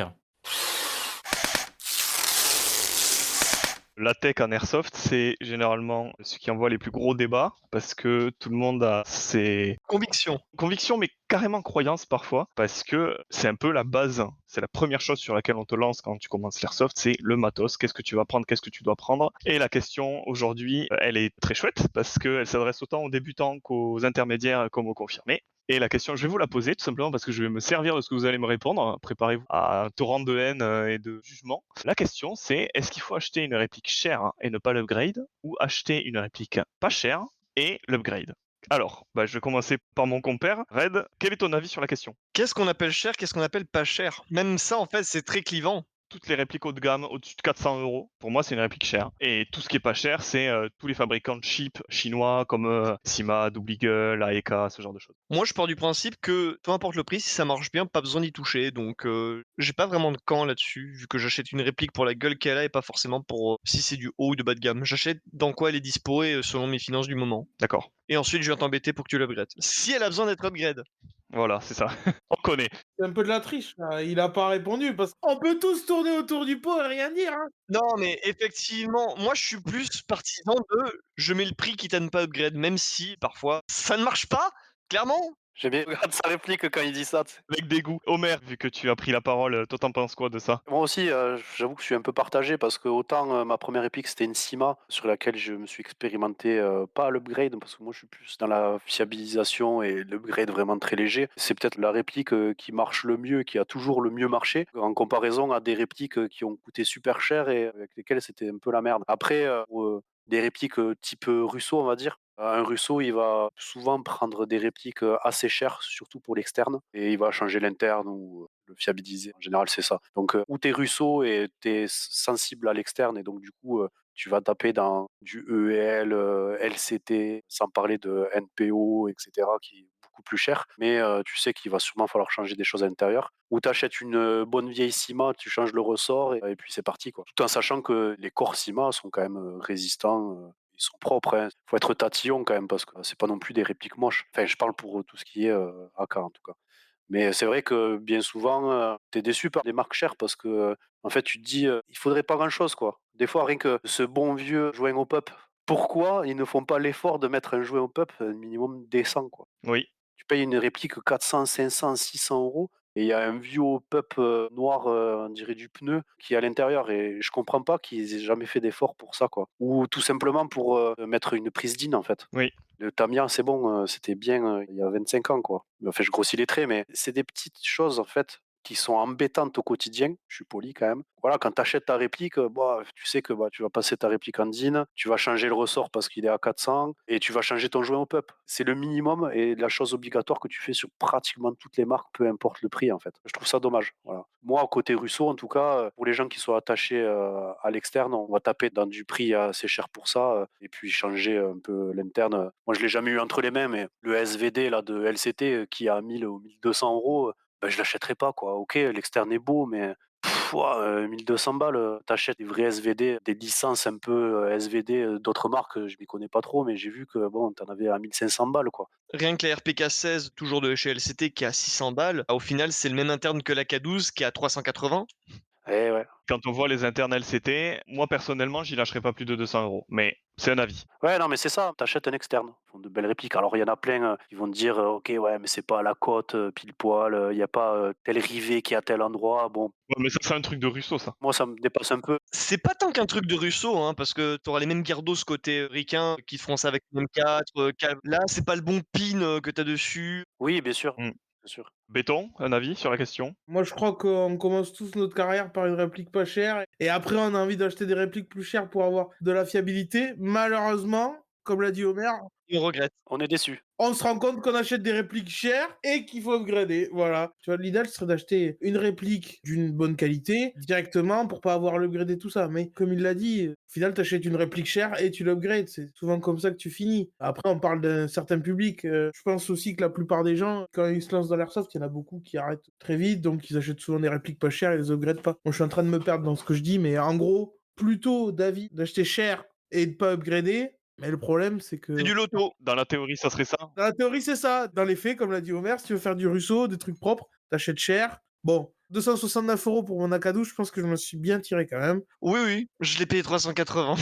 Speaker 3: La tech en airsoft, c'est généralement ce qui envoie les plus gros débats parce que tout le monde a ses
Speaker 2: Conviction.
Speaker 3: convictions, mais carrément croyances parfois, parce que c'est un peu la base. C'est la première chose sur laquelle on te lance quand tu commences l'airsoft, c'est le matos. Qu'est-ce que tu vas prendre, qu'est-ce que tu dois prendre. Et la question aujourd'hui, elle est très chouette parce qu'elle s'adresse autant aux débutants qu'aux intermédiaires comme aux confirmés. Et la question, je vais vous la poser tout simplement parce que je vais me servir de ce que vous allez me répondre. Préparez-vous à un torrent de haine et de jugement. La question, c'est est-ce qu'il faut acheter une réplique chère et ne pas l'upgrade ou acheter une réplique pas chère et l'upgrade? Alors, je vais commencer par mon compère. Red, quel est ton avis sur la question?
Speaker 2: Qu'est-ce qu'on appelle cher, qu'est-ce qu'on appelle pas cher? Même ça, en fait, c'est très clivant.
Speaker 3: Toutes les répliques haut de gamme, au-dessus de 400 euros, pour moi, c'est une réplique chère. Et tout ce qui est pas cher, c'est tous les fabricants de cheap chinois comme Sima, Double Eagle, AEK, ce genre de choses.
Speaker 2: Moi, je pars du principe que peu importe le prix, si ça marche bien, pas besoin d'y toucher. Donc, j'ai pas vraiment de camp là-dessus, vu que j'achète une réplique pour la gueule qu'elle a et pas forcément pour si c'est du haut ou de bas de gamme. J'achète dans quoi elle est dispo et selon mes finances du moment.
Speaker 3: D'accord.
Speaker 2: Et ensuite, je viens t'embêter pour que tu l'upgrades. Si elle a besoin d'être upgrade.
Speaker 3: Voilà, c'est ça. On connaît.
Speaker 4: c'est un peu de la triche, là. Il a pas répondu parce qu'on peut tous tourner autour du pot et rien dire, hein.
Speaker 2: Non, mais effectivement, moi, je suis plus partisan de je mets le prix quitte à ne pas upgrade, même si parfois ça ne marche pas, clairement.
Speaker 5: J'aime bien regarde sa réplique quand il dit ça.
Speaker 3: Avec dégoût. Homer, vu que tu as pris la parole, toi t'en penses quoi de ça?
Speaker 5: Moi aussi, j'avoue que je suis un peu partagé parce que autant ma première réplique c'était une Sima sur laquelle je me suis expérimenté, pas à l'upgrade parce que moi je suis plus dans la fiabilisation et l'upgrade vraiment très léger. C'est peut-être la réplique qui marche le mieux, qui a toujours le mieux marché en comparaison à des répliques qui ont coûté super cher et avec lesquelles c'était un peu la merde. Après, des répliques type Russo, on va dire. Un Russo, il va souvent prendre des répliques assez chères, surtout pour l'externe, et il va changer l'interne ou le fiabiliser. En général, c'est ça. Donc, ou t'es Russo et t'es sensible à l'externe, et donc du coup, tu vas taper dans du EEL, LCT, sans parler de NPO, etc., qui est beaucoup plus cher. Mais tu sais qu'il va sûrement falloir changer des choses à l'intérieur. Ou tu achètes une bonne vieille Sima, tu changes le ressort, et puis c'est parti, quoi. Tout en sachant que les corps Sima sont quand même résistants. Ils sont propres, hein. Faut être tatillon quand même parce que c'est pas non plus des répliques moches. Enfin, je parle pour tout ce qui est AK en tout cas. Mais c'est vrai que bien souvent, tu es déçu par des marques chères parce que, en fait, tu te dis, il faudrait pas grand-chose, quoi. Des fois, rien que ce bon vieux joint au pup, pourquoi ils ne font pas l'effort de mettre un joint au pup, un minimum décent, quoi?
Speaker 3: Oui.
Speaker 5: Tu payes une réplique 400, 500, 600 €, et il y a un vieux pop noir, on dirait du pneu, qui est à l'intérieur et je comprends pas qu'ils aient jamais fait d'effort pour ça, quoi. Ou tout simplement pour, mettre une prise DIN, en fait.
Speaker 3: Oui.
Speaker 5: Le Tamiya, c'est bon, c'était bien, il y a 25 ans, quoi. Enfin, je grossis les traits, mais c'est des petites choses, en fait, qui sont embêtantes au quotidien. Je suis poli quand même. Voilà, quand tu achètes ta réplique, bah, tu sais que, bah, tu vas passer ta réplique en DIN, tu vas changer le ressort parce qu'il est à 400 et tu vas changer ton joint au pup. C'est le minimum et la chose obligatoire que tu fais sur pratiquement toutes les marques, peu importe le prix, en fait. Je trouve ça dommage, voilà. Moi, côté Russo, en tout cas, pour les gens qui sont attachés, à l'externe, on va taper dans du prix assez cher pour ça, et puis changer un peu l'interne. Moi, je l'ai jamais eu entre les mains, mais le SVD là de LCT, qui est à 1 000 ou 1 200 €, bah, je l'achèterai pas, quoi. OK, l'externe est beau, mais ouah, 1 200 balles, tu des vrais SVD, des licences un peu, SVD, d'autres marques, je m'y connais pas trop, mais j'ai vu que bon, tu en avais à 1 500 balles, quoi.
Speaker 2: Rien que la RPK 16, toujours de chez LCT, qui est à 600 balles, au final, c'est le même interne que la K12 qui est à 380.
Speaker 5: Eh ouais.
Speaker 3: Quand on voit les internes LCT, moi personnellement, j'y lâcherai pas plus de 200 €. Mais c'est un avis.
Speaker 5: Ouais, non, mais c'est ça, t'achètes un externe. Ils font de belles répliques. Alors, il y en a plein, qui vont te dire, OK, ouais, mais c'est pas à la cote, pile poil, il y a pas, tel rivet qui est à tel endroit. Bon,
Speaker 3: Ouais, mais ça, c'est un truc de Russo, ça.
Speaker 5: moi, ça me dépasse un peu.
Speaker 2: C'est pas tant qu'un truc de Russo, hein, parce que tu auras les mêmes Gyardos côté ricain qui feront ça avec le M4, là, c'est pas le bon pin, que tu as dessus.
Speaker 5: Oui, bien sûr,
Speaker 3: Mmh.
Speaker 5: bien sûr.
Speaker 3: Béton, un avis sur la question?
Speaker 4: Moi, je crois qu'on commence tous notre carrière par une réplique pas chère et après, on a envie d'acheter des répliques plus chères pour avoir de la fiabilité. Malheureusement, comme l'a dit Omer,
Speaker 2: On regrette.
Speaker 5: On est déçus.
Speaker 4: on se rend compte qu'on achète des répliques chères et qu'il faut upgrader. Voilà. Tu vois, l'idéal serait d'acheter une réplique d'une bonne qualité directement pour pas avoir à l'upgrader tout ça. Mais comme il l'a dit, au final, tu achètes une réplique chère et tu l'upgrades. C'est souvent comme ça que tu finis. Après, on parle d'un certain public. Je pense aussi que la plupart des gens, quand ils se lancent dans l'airsoft, il y en a beaucoup qui arrêtent très vite. Donc, ils achètent souvent des répliques pas chères et les upgradent pas. Moi, je suis en train de me perdre dans ce que je dis, mais en gros, plutôt d'avis d'acheter cher et de pas upgrader. Mais le problème, c'est que
Speaker 2: C'est du loto.
Speaker 3: Dans la théorie, ça serait ça.
Speaker 4: dans la théorie, c'est ça. Dans les faits, comme l'a dit Omer, si tu veux faire du Russo, des trucs propres, t'achètes cher. Bon, 269 € pour mon Akadou, je pense que je me suis bien tiré quand même.
Speaker 2: Oui, oui, je l'ai payé 380.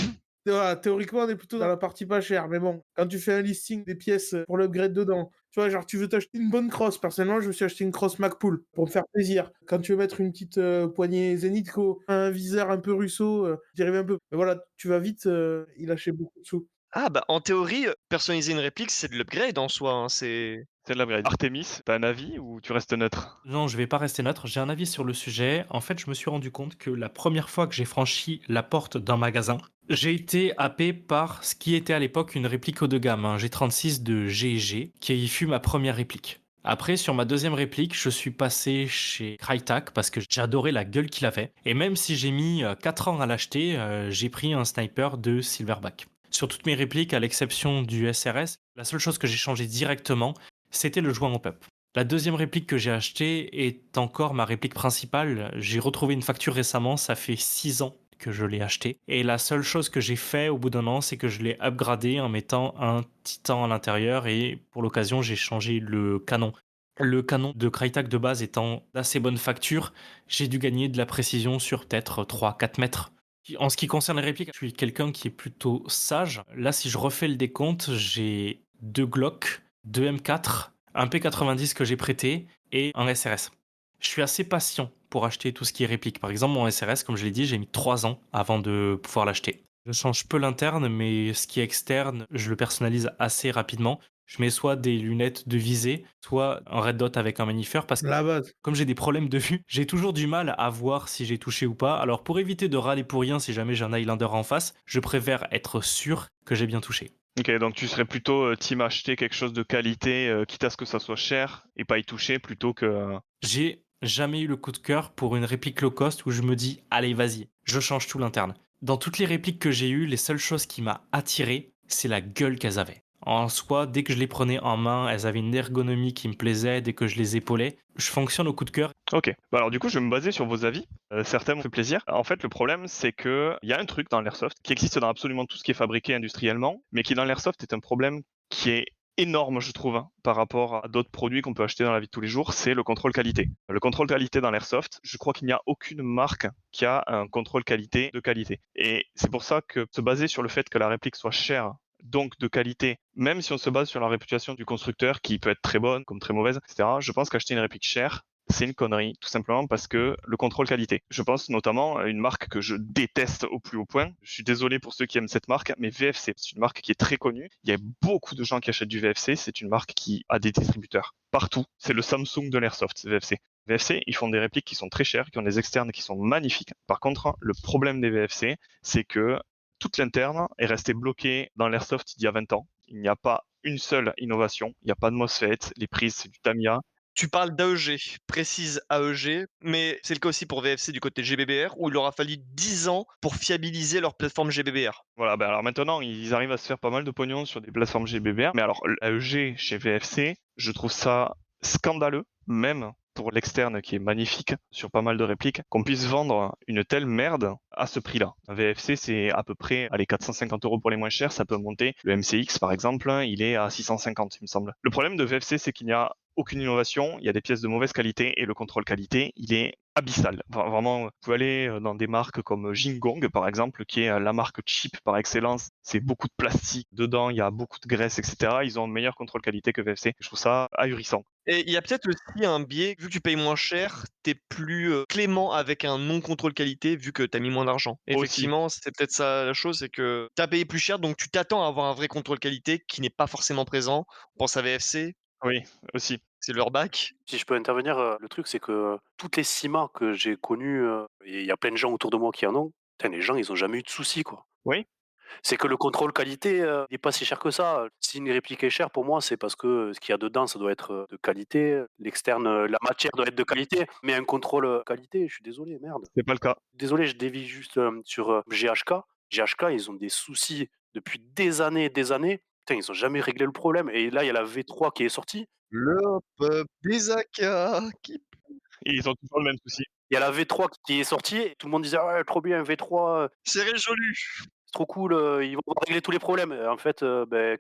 Speaker 4: Voilà, théoriquement, on est plutôt dans la partie pas chère. Mais bon, quand tu fais un listing des pièces pour l'upgrade dedans, tu vois, genre, tu veux t'acheter une bonne crosse. Personnellement, je me suis acheté une crosse MacPool pour me faire plaisir. Quand tu veux mettre une petite poignée Zenitco, un viseur un peu Russo, j'y arrive un peu. Mais voilà, tu vas vite y lâcher beaucoup de sous.
Speaker 2: Ah bah, en théorie, personnaliser une réplique, c'est de l'upgrade en soi, hein, c'est
Speaker 3: C'est de l'upgrade. Artemis, t'as un avis ou tu restes neutre?
Speaker 1: Non, je vais pas rester neutre, j'ai un avis sur le sujet. En fait, je me suis rendu compte que la première fois que j'ai franchi la porte d'un magasin, j'ai été happé par ce qui était à l'époque une réplique haut de gamme, un G36 de G&G, qui fut ma première réplique. Après, sur ma deuxième réplique, je suis passé chez Crytek parce que j'adorais la gueule qu'il avait. Et même si j'ai mis 4 ans à l'acheter, j'ai pris un sniper de Silverback. Sur toutes mes répliques, à l'exception du SRS, la seule chose que j'ai changé directement, c'était le joint en pup. La deuxième réplique que j'ai achetée est encore ma réplique principale. J'ai retrouvé une facture récemment, ça fait 6 ans que je l'ai acheté. Et la seule chose que j'ai fait au bout d'un an, c'est que je l'ai upgradé en mettant un titan à l'intérieur et pour l'occasion, j'ai changé le canon. Le canon de Crytek de base étant d'assez bonne facture, j'ai dû gagner de la précision sur peut-être 3-4 mètres. En ce qui concerne les répliques, je suis quelqu'un qui est plutôt sage. Là, si je refais le décompte, j'ai 2 Glock, 2 M4, un P90 que j'ai prêté et un SRS. Je suis assez patient pour acheter tout ce qui est réplique. Par exemple, mon SRS, comme je l'ai dit, j'ai mis 3 ans avant de pouvoir l'acheter. Je change peu l'interne, mais ce qui est externe, je le personnalise assez rapidement. Je mets soit des lunettes de visée, soit un red dot avec un magnifieur parce que
Speaker 4: La base.
Speaker 1: comme j'ai des problèmes de vue, j'ai toujours du mal à voir si j'ai touché ou pas. Alors pour éviter de râler pour rien si jamais j'ai un Highlander en face, je préfère être sûr que j'ai bien touché.
Speaker 3: Ok, donc tu serais plutôt team acheter quelque chose de qualité, quitte à ce que ça soit cher et pas y toucher plutôt que.
Speaker 1: J'ai jamais eu le coup de cœur pour une réplique low cost où je me dis allez vas-y, je change tout l'interne. Dans toutes les répliques que j'ai eues, les seules choses qui m'a attiré, c'est la gueule qu'elles avaient. En soi, dès que je les prenais en main, elles avaient une ergonomie qui me plaisait, dès que je les épaulais. Je fonctionne au coup de cœur.
Speaker 3: Ok, bah alors du coup je vais me baser sur vos avis, certains m'ont fait plaisir. En fait le problème c'est que il y a un truc dans l'airsoft qui existe dans absolument tout ce qui est fabriqué industriellement, mais qui dans l'airsoft est un problème qui est énorme je trouve hein, par rapport à d'autres produits qu'on peut acheter dans la vie de tous les jours, c'est le contrôle qualité. Le contrôle qualité dans l'airsoft, je crois qu'il n'y a aucune marque qui a un contrôle qualité de qualité. Et c'est pour ça que se baser sur le fait que la réplique soit chère, donc de qualité, même si on se base sur la réputation du constructeur qui peut être très bonne comme très mauvaise, etc. Je pense qu'acheter une réplique chère c'est une connerie, tout simplement parce que le contrôle qualité. Je pense notamment à une marque que je déteste au plus haut point. Je suis désolé pour ceux qui aiment cette marque, mais VFC, c'est une marque qui est très connue. Il y a beaucoup de gens qui achètent du VFC. C'est une marque qui a des distributeurs partout. C'est le Samsung de l'airsoft, VFC. VFC, ils font des répliques qui sont très chères, qui ont des externes qui sont magnifiques. Par contre, le problème des VFC, c'est que toute l'interne est restée bloquée dans l'airsoft d'il y a 20 ans. Il n'y a pas une seule innovation, il n'y a pas de MOSFET, les prises c'est du Tamiya.
Speaker 2: Tu parles d'AEG, précise AEG, mais c'est le cas aussi pour VFC du côté GBBR, où il aura fallu 10 ans pour fiabiliser leur plateforme GBBR.
Speaker 3: Voilà, ben alors maintenant ils arrivent à se faire pas mal de pognon sur des plateformes GBBR, mais alors l'AEG chez VFC, je trouve ça scandaleux, même pour l'externe qui est magnifique sur pas mal de répliques, qu'on puisse vendre une telle merde à ce prix-là. Un VFC, c'est à peu près, allez, 450 € pour les moins chers, ça peut monter. Le MCX, par exemple, il est à 650, il me semble. Le problème de VFC, c'est qu'il n'y a aucune innovation, il y a des pièces de mauvaise qualité et le contrôle qualité, il est abyssal. Vraiment, vous pouvez aller dans des marques comme Jingong, par exemple, qui est la marque cheap par excellence. C'est beaucoup de plastique dedans, il y a beaucoup de graisse, etc. Ils ont un meilleur contrôle qualité que VFC. Je trouve ça ahurissant.
Speaker 2: Et il y a peut-être aussi un biais, vu que tu payes moins cher, t'es plus clément avec un non-contrôle qualité, vu que t'as mis moins d'argent. Effectivement, c'est peut-être ça la chose, c'est que t'as payé plus cher, donc tu t'attends à avoir un vrai contrôle qualité qui n'est pas forcément présent. On pense à VFC,
Speaker 3: Oui, aussi.
Speaker 2: c'est leur bac.
Speaker 5: Si je peux intervenir, le truc, c'est que toutes les CIMA que j'ai connues, et il y a plein de gens autour de moi qui en ont, putain, les gens, ils ont jamais eu de soucis, quoi.
Speaker 3: Oui.
Speaker 5: C'est que le contrôle qualité, il est pas si cher que ça. Si une réplique est chère, pour moi, c'est parce que ce qu'il y a dedans, ça doit être, de qualité. L'externe, la matière doit être de qualité, mais un contrôle, qualité, je suis désolé, merde.
Speaker 3: C'est pas le cas.
Speaker 5: Désolé, je dévie juste, sur, GHK. GHK, ils ont des soucis depuis des années et des années. Putain, ils ont jamais réglé le problème et là, il y a la V3 qui est sortie.
Speaker 2: Le peuple des AK qui...
Speaker 3: Et ils ont toujours le même souci.
Speaker 5: Il y a la V3 qui est sortie et tout le monde disait: «Ah ouais, trop bien, V3,
Speaker 2: C'est résolu.
Speaker 5: c'est trop cool, ils vont régler tous les problèmes». En fait,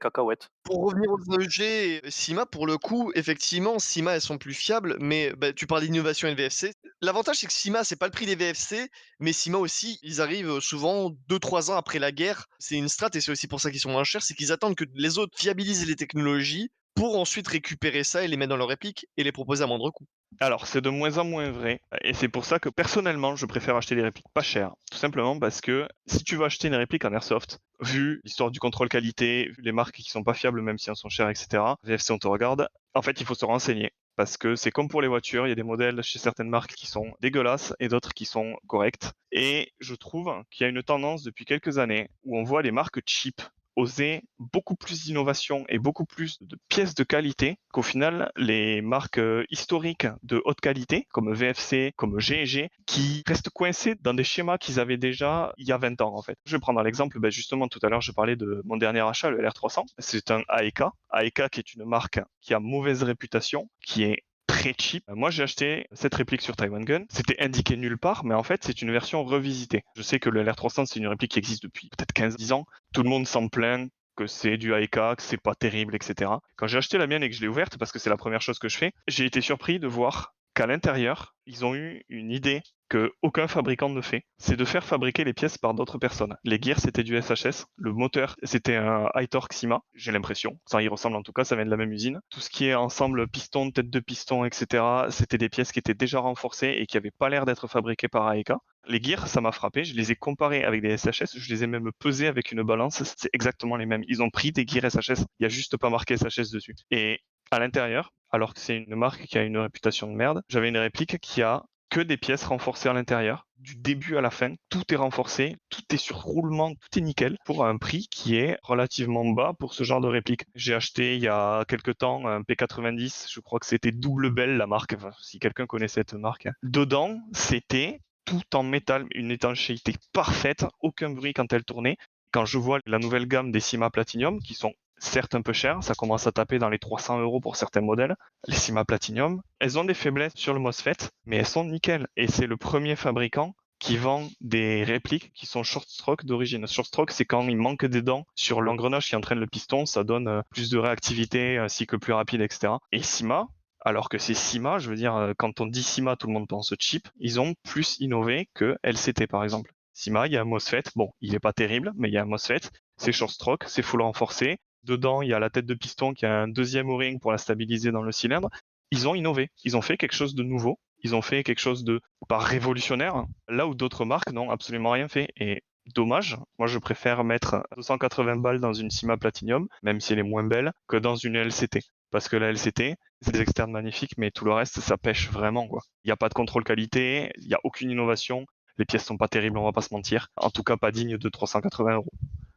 Speaker 5: cacahuète.
Speaker 2: Pour revenir aux AEG et Sima, pour le coup, effectivement, Sima, elles sont plus fiables, mais tu parles d'innovation et de VFC. L'avantage, c'est que Sima, c'est pas le prix des VFC, mais Sima aussi, ils arrivent souvent 2-3 ans après la guerre. C'est une strat et c'est aussi pour ça qu'ils sont moins chers, c'est qu'ils attendent que les autres fiabilisent les technologies pour ensuite récupérer ça et les mettre dans leur réplique et les proposer à moindre coût.
Speaker 3: Alors, c'est de moins en moins vrai, et c'est pour ça que personnellement, je préfère acheter des répliques pas chères. Tout simplement parce que si tu veux acheter une réplique en airsoft, vu l'histoire du contrôle qualité, vu les marques qui sont pas fiables même si elles sont chères, etc., VFC on te regarde, en fait, il faut se renseigner. Parce que c'est comme pour les voitures, il y a des modèles chez certaines marques qui sont dégueulasses et d'autres qui sont corrects. Et je trouve qu'il y a une tendance depuis quelques années où on voit les marques cheap oser beaucoup plus d'innovation et beaucoup plus de pièces de qualité qu'au final les marques historiques de haute qualité comme VFC, comme G&G qui restent coincées dans des schémas qu'ils avaient déjà il y a 20 ans en fait. Je vais prendre l'exemple, justement tout à l'heure je parlais de mon dernier achat, le LR300. C'est un AEK. AEK qui est une marque qui a mauvaise réputation, qui est très cheap. Moi, j'ai acheté cette réplique sur Taiwan Gun. C'était indiqué nulle part, mais en fait, c'est une version revisitée. Je sais que le LR300, c'est une réplique qui existe depuis peut-être 15-10 ans. Tout le monde s'en plaint que c'est du AEK, que c'est pas terrible, etc. Quand j'ai acheté la mienne et que je l'ai ouverte, parce que c'est la première chose que je fais, j'ai été surpris de voir qu'à l'intérieur, ils ont eu une idée que aucun fabricant ne fait, c'est de faire fabriquer les pièces par d'autres personnes. Les gears, c'était du SHS, le moteur, c'était un high-torque Sima, j'ai l'impression, ça y ressemble en tout cas, ça vient de la même usine. Tout ce qui est ensemble piston, tête de piston, etc., c'était des pièces qui étaient déjà renforcées et qui n'avaient pas l'air d'être fabriquées par AEK. Les gears, ça m'a frappé, je les ai comparés avec des SHS, je les ai même pesés avec une balance, c'est exactement les mêmes. Ils ont pris des gears SHS, il n'y a juste pas marqué SHS dessus. Et à l'intérieur, alors que c'est une marque qui a une réputation de merde, j'avais une réplique qui a que des pièces renforcées à l'intérieur. Du début à la fin, tout est renforcé, tout est sur roulement, tout est nickel, pour un prix qui est relativement bas pour ce genre de réplique. J'ai acheté il y a quelques temps un P90, je crois que c'était Double Bell la marque, enfin, si quelqu'un connaît cette marque. Dedans, c'était tout en métal, une étanchéité parfaite, aucun bruit quand elle tournait. Quand je vois la nouvelle gamme des Sima Platinum, qui sont certes un peu chères, ça commence à taper dans les 300 € pour certains modèles. Les Sima Platinum, elles ont des faiblesses sur le MOSFET, mais elles sont nickel. Et c'est le premier fabricant qui vend des répliques qui sont short stroke d'origine. Short stroke, c'est quand il manque des dents sur l'engrenage qui entraîne le piston, ça donne plus de réactivité, un cycle plus rapide, etc. Et Sima, alors que c'est Sima, je veux dire, quand on dit Sima, tout le monde pense cheap, ils ont plus innové que LCT par exemple. Sima, il y a un MOSFET, bon, il est pas terrible, mais il y a un MOSFET, c'est short stroke, c'est full renforcé. Dedans, il y a la tête de piston qui a un deuxième O-ring pour la stabiliser dans le cylindre. ils ont innové. Ils ont fait quelque chose de nouveau. Ils ont fait quelque chose de pas révolutionnaire, hein, là où d'autres marques n'ont absolument rien fait. Et dommage, moi je préfère mettre 280 balles dans une Sima Platinum, même si elle est moins belle, que dans une LCT. Parce que la LCT, c'est des externes magnifiques, mais tout le reste, ça pêche vraiment, quoi. Il n'y a pas de contrôle qualité, il n'y a aucune innovation, les pièces sont pas terribles, on va pas se mentir. En tout cas, pas dignes de 380 euros.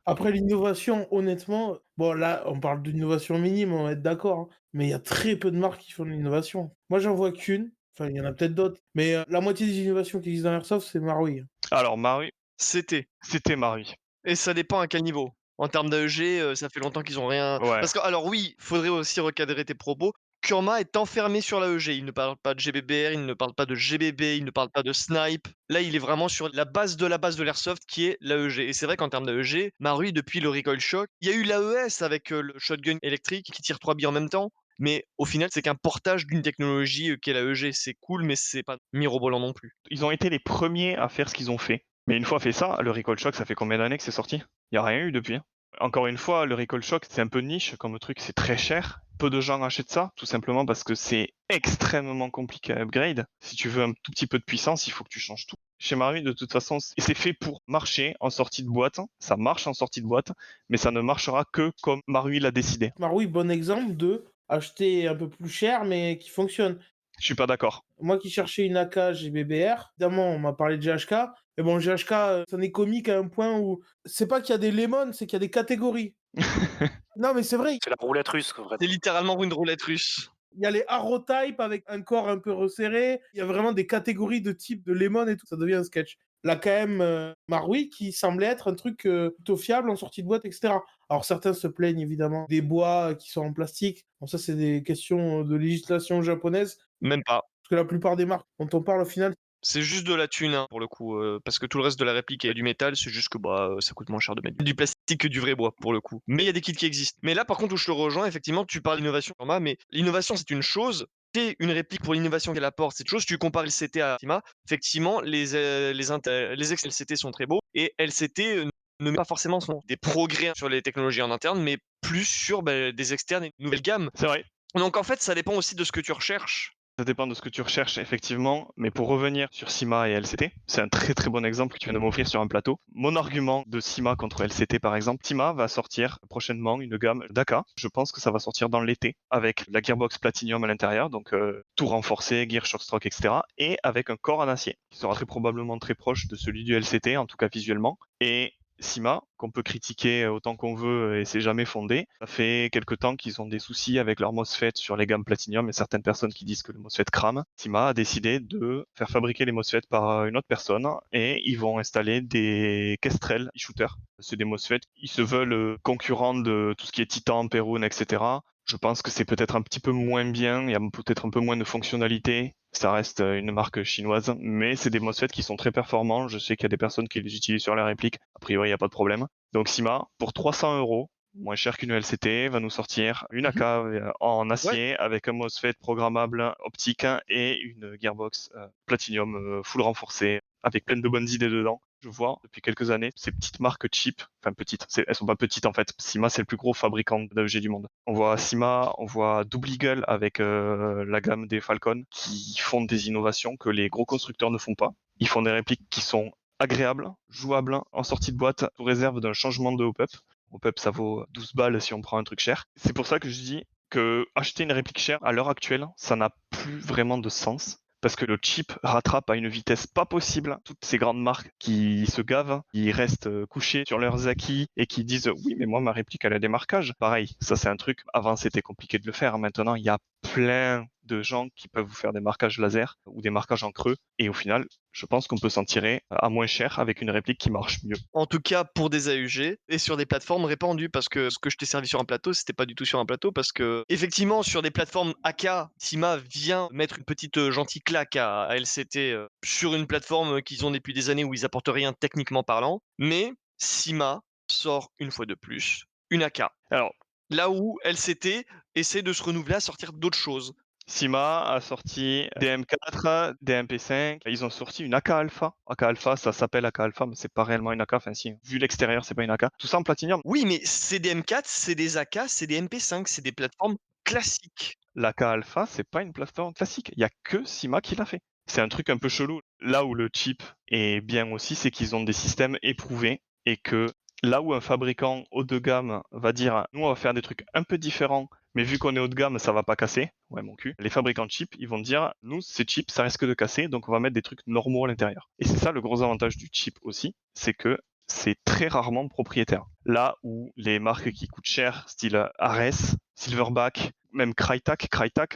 Speaker 4: Après l'innovation, honnêtement, bon là, on parle d'innovation minime, on va être d'accord, hein, mais il y a très peu de marques qui font de l'innovation. Moi, j'en vois qu'une, enfin, il y en a peut-être d'autres, mais la moitié des innovations qui existent dans Airsoft, c'est Marui.
Speaker 3: Alors, Maru,
Speaker 2: C'était.
Speaker 3: c'était Maru.
Speaker 2: Et ça dépend à quel niveau. En termes d'AEG, ça fait longtemps qu'ils ont rien
Speaker 3: Ouais.
Speaker 2: parce que alors oui, faudrait aussi recadrer tes propos. Kurma est enfermé sur l'AEG. Il ne parle pas de GBBR, il ne parle pas de GBB, il ne parle pas de snipe. Là, il est vraiment sur la base de l'airsoft qui est l'AEG. Et c'est vrai qu'en termes d'AEG, Marui, depuis le Recoil Shock, il y a eu l'AES avec le shotgun électrique qui tire 3 billes en même temps. Mais au final, c'est qu'un portage d'une technologie qui est l'AEG. C'est cool, mais c'est pas mirobolant non plus.
Speaker 3: Ils ont été les premiers à faire ce qu'ils ont fait. Mais une fois fait ça, le Recall Shock, ça fait combien d'années que c'est sorti? Il n'y a rien eu depuis, hein. Encore une fois, le Recall Shock, c'est un peu niche comme truc, c'est très cher. Peu de gens achètent ça, tout simplement parce que c'est extrêmement compliqué à upgrade. Si tu veux un tout petit peu de puissance, il faut que tu changes tout. Chez Marui, de toute façon, c'est fait pour marcher en sortie de boîte. Ça marche en sortie de boîte, mais ça ne marchera que comme Marui l'a décidé.
Speaker 4: Marui, bon exemple de acheter un peu plus cher, mais qui fonctionne.
Speaker 3: Je suis pas d'accord.
Speaker 4: Moi qui cherchais une AK GBBR, évidemment, on m'a parlé de GHK. Mais bon, GHK, c'en est comique à un point où c'est pas qu'il y a des lemons, c'est qu'il y a des catégories. Non, mais c'est vrai,
Speaker 5: C'est la roulette russe, en fait.
Speaker 2: C'est littéralement une roulette russe.
Speaker 4: il y a les arrow type avec un corps un peu resserré. Il y a vraiment des catégories de type de lemon et tout. Ça devient un sketch. L'AKM Marui qui semblait être un truc plutôt fiable en sortie de boîte, etc. Alors certains se plaignent évidemment des bois qui sont en plastique. Bon, ça, c'est des questions de législation japonaise.
Speaker 2: Même pas.
Speaker 4: Parce que la plupart des marques dont on parle au final,
Speaker 2: C'est juste de la thune, hein, pour le coup, parce que tout le reste de la réplique est du métal, c'est juste que, bah, ça coûte moins cher de mettre du plastique que du vrai bois, pour le coup. Mais il y a des kits qui existent. Mais là, par contre, où je te rejoins, effectivement, tu parles d'innovation, Thomas, mais l'innovation, c'est une chose. C'est une réplique pour l'innovation qu'elle apporte, c'est une chose. Tu compares LCT à Sima, effectivement, les ex-LCT sont très beaux, et LCT ne met pas forcément des progrès sur les technologies en interne, mais plus sur des externes et une nouvelle gamme.
Speaker 3: C'est vrai.
Speaker 2: Donc en fait, ça dépend aussi de ce que tu recherches.
Speaker 3: Ça dépend de ce que tu recherches, effectivement. Mais pour revenir sur Sima et LCT, c'est un très très bon exemple que tu viens de m'offrir sur un plateau. Mon argument de Sima contre LCT, par exemple, Sima va sortir prochainement une gamme d'AK. Je pense que ça va sortir dans l'été avec la Gearbox Platinum à l'intérieur, donc tout renforcé, Gear Shockstroke, etc. Et avec un corps en acier qui sera très probablement très proche de celui du LCT, en tout cas visuellement. Et Sima, qu'on peut critiquer autant qu'on veut et c'est jamais fondé. Ça fait quelque temps qu'ils ont des soucis avec leur MOSFET sur les gammes Platinum et certaines personnes qui disent que le MOSFET crame. Sima a décidé de faire fabriquer les MOSFET par une autre personne et ils vont installer des Kestrel e-shooter. C'est des MOSFET, ils se veulent concurrents de tout ce qui est Titan, Perun, etc. Je pense que c'est peut-être un petit peu moins bien, il y a peut-être un peu moins de fonctionnalités. Ça reste une marque chinoise, mais c'est des MOSFET qui sont très performants. Je sais qu'il y a des personnes qui les utilisent sur la réplique. A priori, il n'y a pas de problème. Donc Sima, pour 300 €, moins cher qu'une LCT, va nous sortir une AK en acier avec un MOSFET programmable optique et une Gearbox Platinum full renforcée avec plein de bonnes idées dedans. Je vois depuis quelques années ces petites marques cheap, enfin petites, elles sont pas petites en fait. Sima, c'est le plus gros fabricant d'AEG du monde. On voit Sima, on voit Double Eagle avec la gamme des Falcon qui font des innovations que les gros constructeurs ne font pas. Ils font des répliques qui sont agréables, jouables, en sortie de boîte, sous réserve d'un changement de hop-up. Hop-up, ça vaut 12 balles si on prend un truc cher. C'est pour ça que je dis que acheter une réplique chère à l'heure actuelle, ça n'a plus vraiment de sens. Parce que le chip rattrape à une vitesse pas possible toutes ces grandes marques qui se gavent, qui restent couchés sur leurs acquis et qui disent oui mais moi ma réplique elle a des marquages. Pareil, ça c'est un truc, avant c'était compliqué de le faire, maintenant il y a plein de gens qui peuvent vous faire des marquages laser ou des marquages en creux et au final je pense qu'on peut s'en tirer à moins cher avec une réplique qui marche mieux.
Speaker 2: En tout cas pour des AUG et sur des plateformes répandues, parce que ce que je t'ai servi sur un plateau, c'était pas du tout sur un plateau, parce que effectivement sur des plateformes AK, Sima vient mettre une petite gentille claque à LCT sur une plateforme qu'ils ont depuis des années où ils apportent rien techniquement parlant, mais Sima sort une fois de plus une AK.
Speaker 3: Alors,
Speaker 2: Là où LCT essaie de se renouveler à sortir d'autres choses.
Speaker 3: Sima a sorti des M4, des MP5, ils ont sorti une AK Alpha. AK Alpha, ça s'appelle AK Alpha, mais c'est pas réellement une AK, enfin si, vu l'extérieur, c'est pas une AK. Tout ça en platinium.
Speaker 2: Oui, mais c'est des M4, c'est des AK, c'est des MP5, c'est des plateformes classique.
Speaker 3: L'AK Alpha, c'est pas une plateforme classique. Il y a que Sima qui l'a fait. C'est un truc un peu chelou. Là où le chip est bien aussi, c'est qu'ils ont des systèmes éprouvés et que là où un fabricant haut de gamme va dire nous on va faire des trucs un peu différents, mais vu qu'on est haut de gamme, ça va pas casser. Ouais, mon cul. Les fabricants de chips, ils vont dire nous ces chips, ça risque de casser, donc on va mettre des trucs normaux à l'intérieur. Et c'est ça le gros avantage du chip aussi, c'est que c'est très rarement propriétaire. Là où les marques qui coûtent cher, style Ares, Silverback, même Crytek,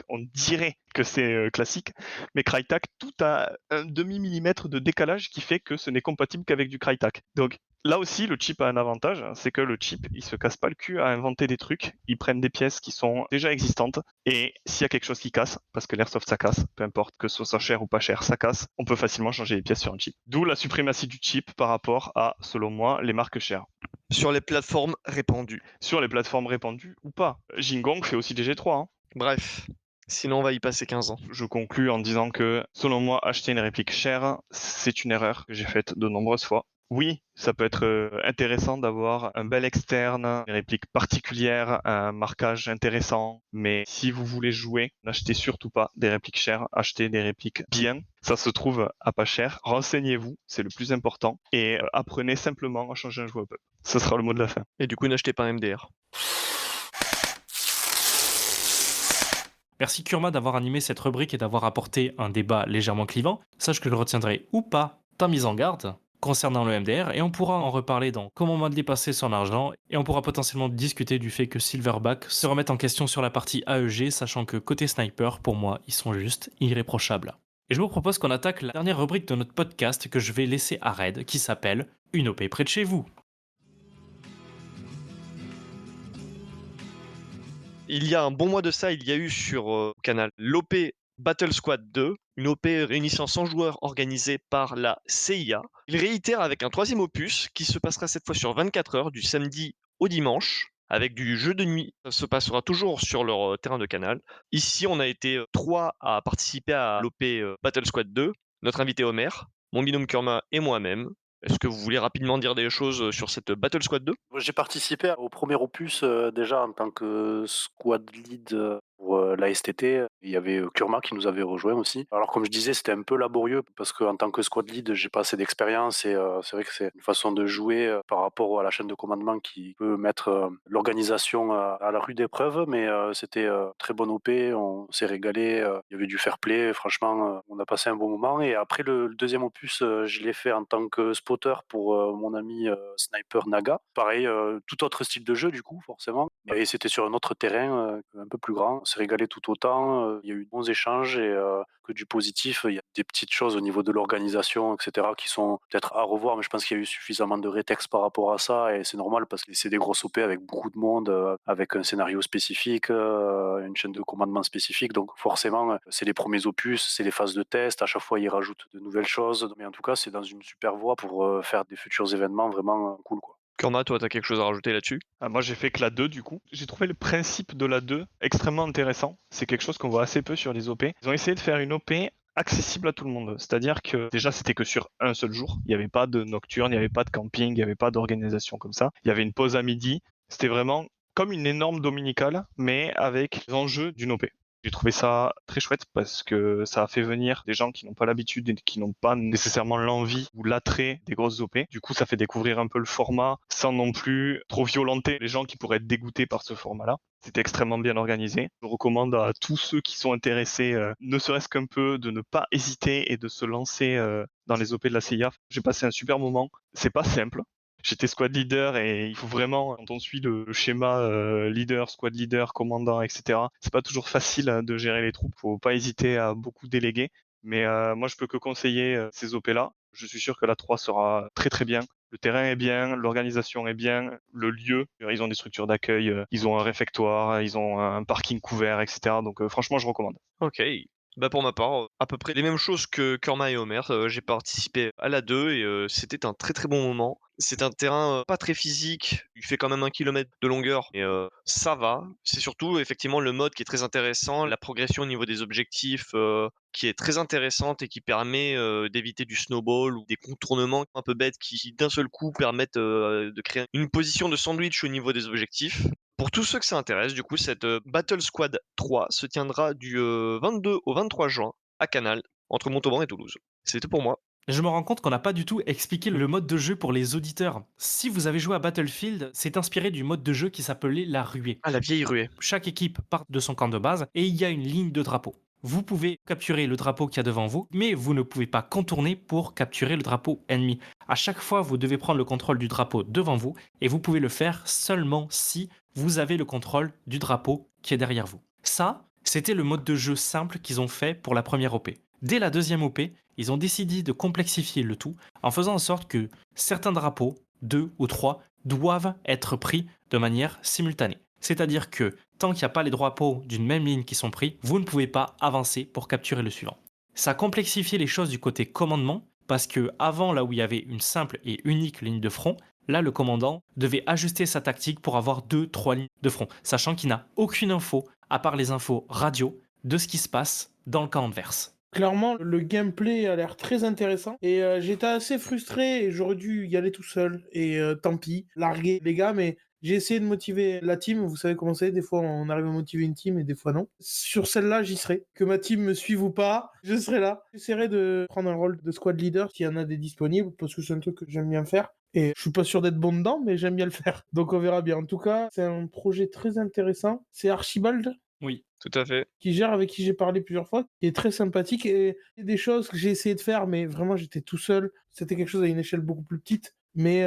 Speaker 3: on dirait que c'est classique, mais Crytek, tout a un demi-millimètre de décalage qui fait que ce n'est compatible qu'avec du Crytek. Donc là aussi, le chip a un avantage, c'est que le chip, il se casse pas le cul à inventer des trucs, ils prennent des pièces qui sont déjà existantes, et s'il y a quelque chose qui casse, parce que l'airsoft ça casse, peu importe que ce soit cher ou pas cher, ça casse, on peut facilement changer les pièces sur un chip. D'où la suprématie du chip par rapport à, selon moi, les marques chères.
Speaker 2: Sur les plateformes répandues.
Speaker 3: Sur les plateformes répandues ou pas. Jingong fait aussi des G3. Hein.
Speaker 2: Bref, sinon on va y passer 15 ans.
Speaker 3: Je conclus en disant que, selon moi, acheter une réplique chère, c'est une erreur que j'ai faite de nombreuses fois. Oui, ça peut être intéressant d'avoir un bel externe, une réplique particulière, un marquage intéressant, mais si vous voulez jouer, n'achetez surtout pas des répliques chères, achetez des répliques bien. Ça se trouve à pas cher. Renseignez-vous, c'est le plus important, et apprenez simplement à changer un joueur up. Ce sera le mot de la fin.
Speaker 2: Et du coup, n'achetez pas un MDR.
Speaker 1: Merci Kurma d'avoir animé cette rubrique et d'avoir apporté un débat légèrement clivant. Sache que je retiendrai ou pas ta mise en garde concernant le MDR et on pourra en reparler dans comment mal dépasser son argent et on pourra potentiellement discuter du fait que Silverback se remette en question sur la partie AEG, sachant que côté sniper, pour moi, ils sont juste irréprochables. Et je vous propose qu'on attaque la dernière rubrique de notre podcast que je vais laisser à Red, qui s'appelle Une OP près de chez vous.
Speaker 2: Il y a un bon mois de ça, il y a eu sur Canal l'OP Battle Squad 2, une OP réunissant 100 joueurs organisée par la CIA. Il réitère avec un troisième opus qui se passera cette fois sur 24 heures du samedi au dimanche avec du jeu de nuit. Ça se passera toujours sur leur terrain de Canal. Ici, on a été 3 à participer à l'OP Battle Squad 2. Notre invité Homer, mon binôme Kurma et moi-même. Est-ce que vous voulez rapidement dire des choses sur cette Battle Squad 2 ?
Speaker 5: J'ai participé au premier opus déjà en tant que squad lead pour la STT. Il y avait Kurma qui nous avait rejoint aussi. Alors comme je disais, c'était un peu laborieux parce qu'en tant que squad lead, j'ai pas assez d'expérience et c'est vrai que c'est une façon de jouer par rapport à la chaîne de commandement qui peut mettre l'organisation à la rude épreuve. Mais c'était très bonne OP, on s'est régalé, il y avait du fair play. Franchement, on a passé un bon moment. Et après le deuxième opus, je l'ai fait en tant que spotter pour mon ami Sniper Naga. Pareil, tout autre style de jeu du coup, forcément. Et c'était sur un autre terrain, un peu plus grand. On s'est régalé tout autant. Il y a eu de bons échanges et que du positif. Il y a des petites choses au niveau de l'organisation, etc., qui sont peut-être à revoir, mais je pense qu'il y a eu suffisamment de rétexte par rapport à ça et c'est normal parce que c'est des grosses OP avec beaucoup de monde, avec un scénario spécifique, une chaîne de commandement spécifique. Donc forcément, c'est les premiers opus, c'est les phases de test. À chaque fois, ils rajoutent de nouvelles choses. Mais en tout cas, c'est dans une super voie pour faire des futurs événements vraiment cool, quoi.
Speaker 2: Kurma, toi, t'as quelque chose à rajouter là-dessus ?
Speaker 3: Moi, j'ai fait que la 2 du coup. J'ai trouvé le principe de la 2 extrêmement intéressant. C'est quelque chose qu'on voit assez peu sur les OP. Ils ont essayé de faire une OP accessible à tout le monde. C'est-à-dire que déjà, c'était que sur un seul jour. Il n'y avait pas de nocturne, il n'y avait pas de camping, il n'y avait pas d'organisation comme ça. Il y avait une pause à midi. C'était vraiment comme une énorme dominicale, mais avec les enjeux d'une OP. J'ai trouvé ça très chouette parce que ça a fait venir des gens qui n'ont pas l'habitude et qui n'ont pas nécessairement l'envie ou l'attrait des grosses OP. Du coup, ça fait découvrir un peu le format sans non plus trop violenter les gens qui pourraient être dégoûtés par ce format-là. C'était extrêmement bien organisé. Je recommande à tous ceux qui sont intéressés, ne serait-ce qu'un peu, de ne pas hésiter et de se lancer dans les OP de la CIA. J'ai passé un super moment. C'est pas simple. J'étais squad leader et il faut vraiment, quand on suit le schéma leader, squad leader, commandant, etc., c'est pas toujours facile de gérer les troupes. Faut pas hésiter à beaucoup déléguer. Mais moi, je peux que conseiller ces OP-là. Je suis sûr que la 3 sera très très bien. Le terrain est bien, l'organisation est bien, le lieu, ils ont des structures d'accueil, ils ont un réfectoire, ils ont un parking couvert, etc. Donc franchement, je recommande.
Speaker 2: Ok. Bah pour ma part, à peu près les mêmes choses que Kurma et Homer. J'ai participé à la 2 et c'était un très très bon moment. C'est un terrain pas très physique, il fait quand même 1 kilomètre de longueur, et ça va. C'est surtout effectivement le mode qui est très intéressant, la progression au niveau des objectifs qui est très intéressante et qui permet d'éviter du snowball ou des contournements un peu bêtes qui d'un seul coup permettent de créer une position de sandwich au niveau des objectifs. Pour tous ceux que ça intéresse, du coup, cette Battle Squad 3 se tiendra du 22 au 23 juin à Canal, entre Montauban et Toulouse. C'est tout pour moi.
Speaker 1: Je me rends compte qu'on n'a pas du tout expliqué le mode de jeu pour les auditeurs. Si vous avez joué à Battlefield, c'est inspiré du mode de jeu qui s'appelait la ruée.
Speaker 2: Ah, la vieille ruée.
Speaker 1: Chaque équipe part de son camp de base et il y a une ligne de drapeau. Vous pouvez capturer le drapeau qu'il y a devant vous, mais vous ne pouvez pas contourner pour capturer le drapeau ennemi. À chaque fois, vous devez prendre le contrôle du drapeau devant vous et vous pouvez le faire seulement si vous avez le contrôle du drapeau qui est derrière vous. Ça, c'était le mode de jeu simple qu'ils ont fait pour la première OP. Dès la deuxième OP, ils ont décidé de complexifier le tout en faisant en sorte que certains drapeaux, 2 ou 3, doivent être pris de manière simultanée. C'est-à-dire que tant qu'il n'y a pas les drapeaux d'une même ligne qui sont pris, vous ne pouvez pas avancer pour capturer le suivant. Ça a complexifié les choses du côté commandement, parce que avant, là où il y avait une simple et unique ligne de front, là le commandant devait ajuster sa tactique pour avoir 2-3 lignes de front, sachant qu'il n'a aucune info, à part les infos radio, de ce qui se passe dans le camp adverse.
Speaker 4: Clairement, le gameplay a l'air très intéressant et j'étais assez frustré et j'aurais dû y aller tout seul et tant pis, larguer les gars, mais j'ai essayé de motiver la team, vous savez comment c'est, des fois on arrive à motiver une team et des fois non. Sur celle-là, j'y serai. Que ma team me suive ou pas, je serai là. J'essaierai de prendre un rôle de squad leader s'il y en a des disponibles parce que c'est un truc que j'aime bien faire. Et je suis pas sûr d'être bon dedans, mais j'aime bien le faire. Donc on verra bien. En tout cas, c'est un projet très intéressant. C'est Archibald
Speaker 1: Oui.
Speaker 2: Tout à fait.
Speaker 4: qui gère, avec qui j'ai parlé plusieurs fois, qui est très sympathique et des choses que j'ai essayé de faire, mais vraiment j'étais tout seul. C'était quelque chose à une échelle beaucoup plus petite, mais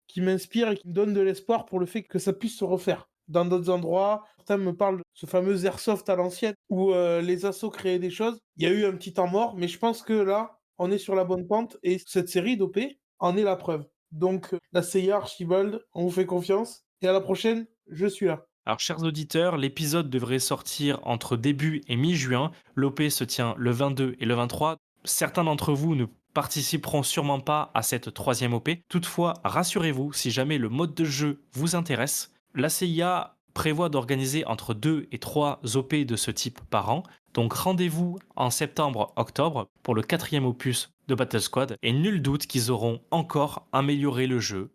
Speaker 4: qui m'inspire et qui me donne de l'espoir pour le fait que ça puisse se refaire. Dans d'autres endroits, certains me parlent de ce fameux airsoft à l'ancienne où les assos créaient des choses. Il y a eu un petit temps mort, mais je pense que là, on est sur la bonne pente et cette série d'OP en est la preuve. Donc la CIA, Archibald, on vous fait confiance et à la prochaine, je suis là.
Speaker 1: Alors, chers auditeurs, l'épisode devrait sortir entre début et mi-juin. L'OP se tient le 22 et le 23. Certains d'entre vous ne participeront sûrement pas à cette troisième OP. Toutefois, rassurez-vous, si jamais le mode de jeu vous intéresse, la CIA prévoit d'organiser entre 2 et 3 OP de ce type par an. Donc rendez-vous en septembre-octobre pour le 4e opus de Battle Squad et nul doute qu'ils auront encore amélioré le jeu.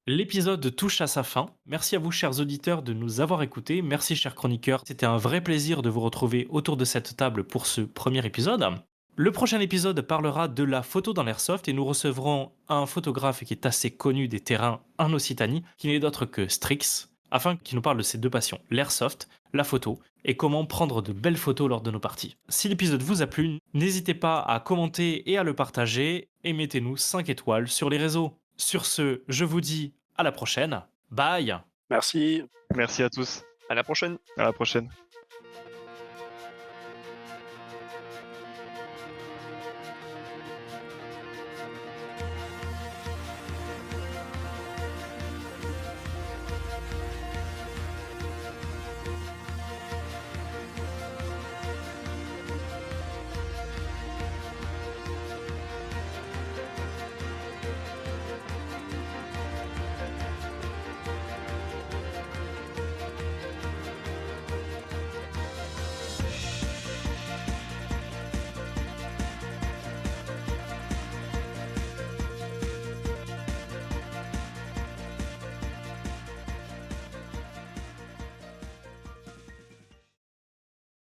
Speaker 1: L'épisode touche à sa fin. Merci à vous, chers auditeurs, de nous avoir écoutés. Merci, chers chroniqueurs. C'était un vrai plaisir de vous retrouver autour de cette table pour ce premier épisode. Le prochain épisode parlera de la photo dans l'airsoft et nous recevrons un photographe qui est assez connu des terrains en Occitanie, qui n'est d'autre que Strix, afin qu'il nous parle de ses deux passions, l'airsoft, la photo, et comment prendre de belles photos lors de nos parties. Si l'épisode vous a plu, n'hésitez pas à commenter et à le partager, et mettez-nous 5 étoiles sur les réseaux. Sur ce, je vous dis à la prochaine. Bye.
Speaker 5: Merci.
Speaker 3: Merci à tous.
Speaker 2: À la prochaine.
Speaker 3: À la prochaine.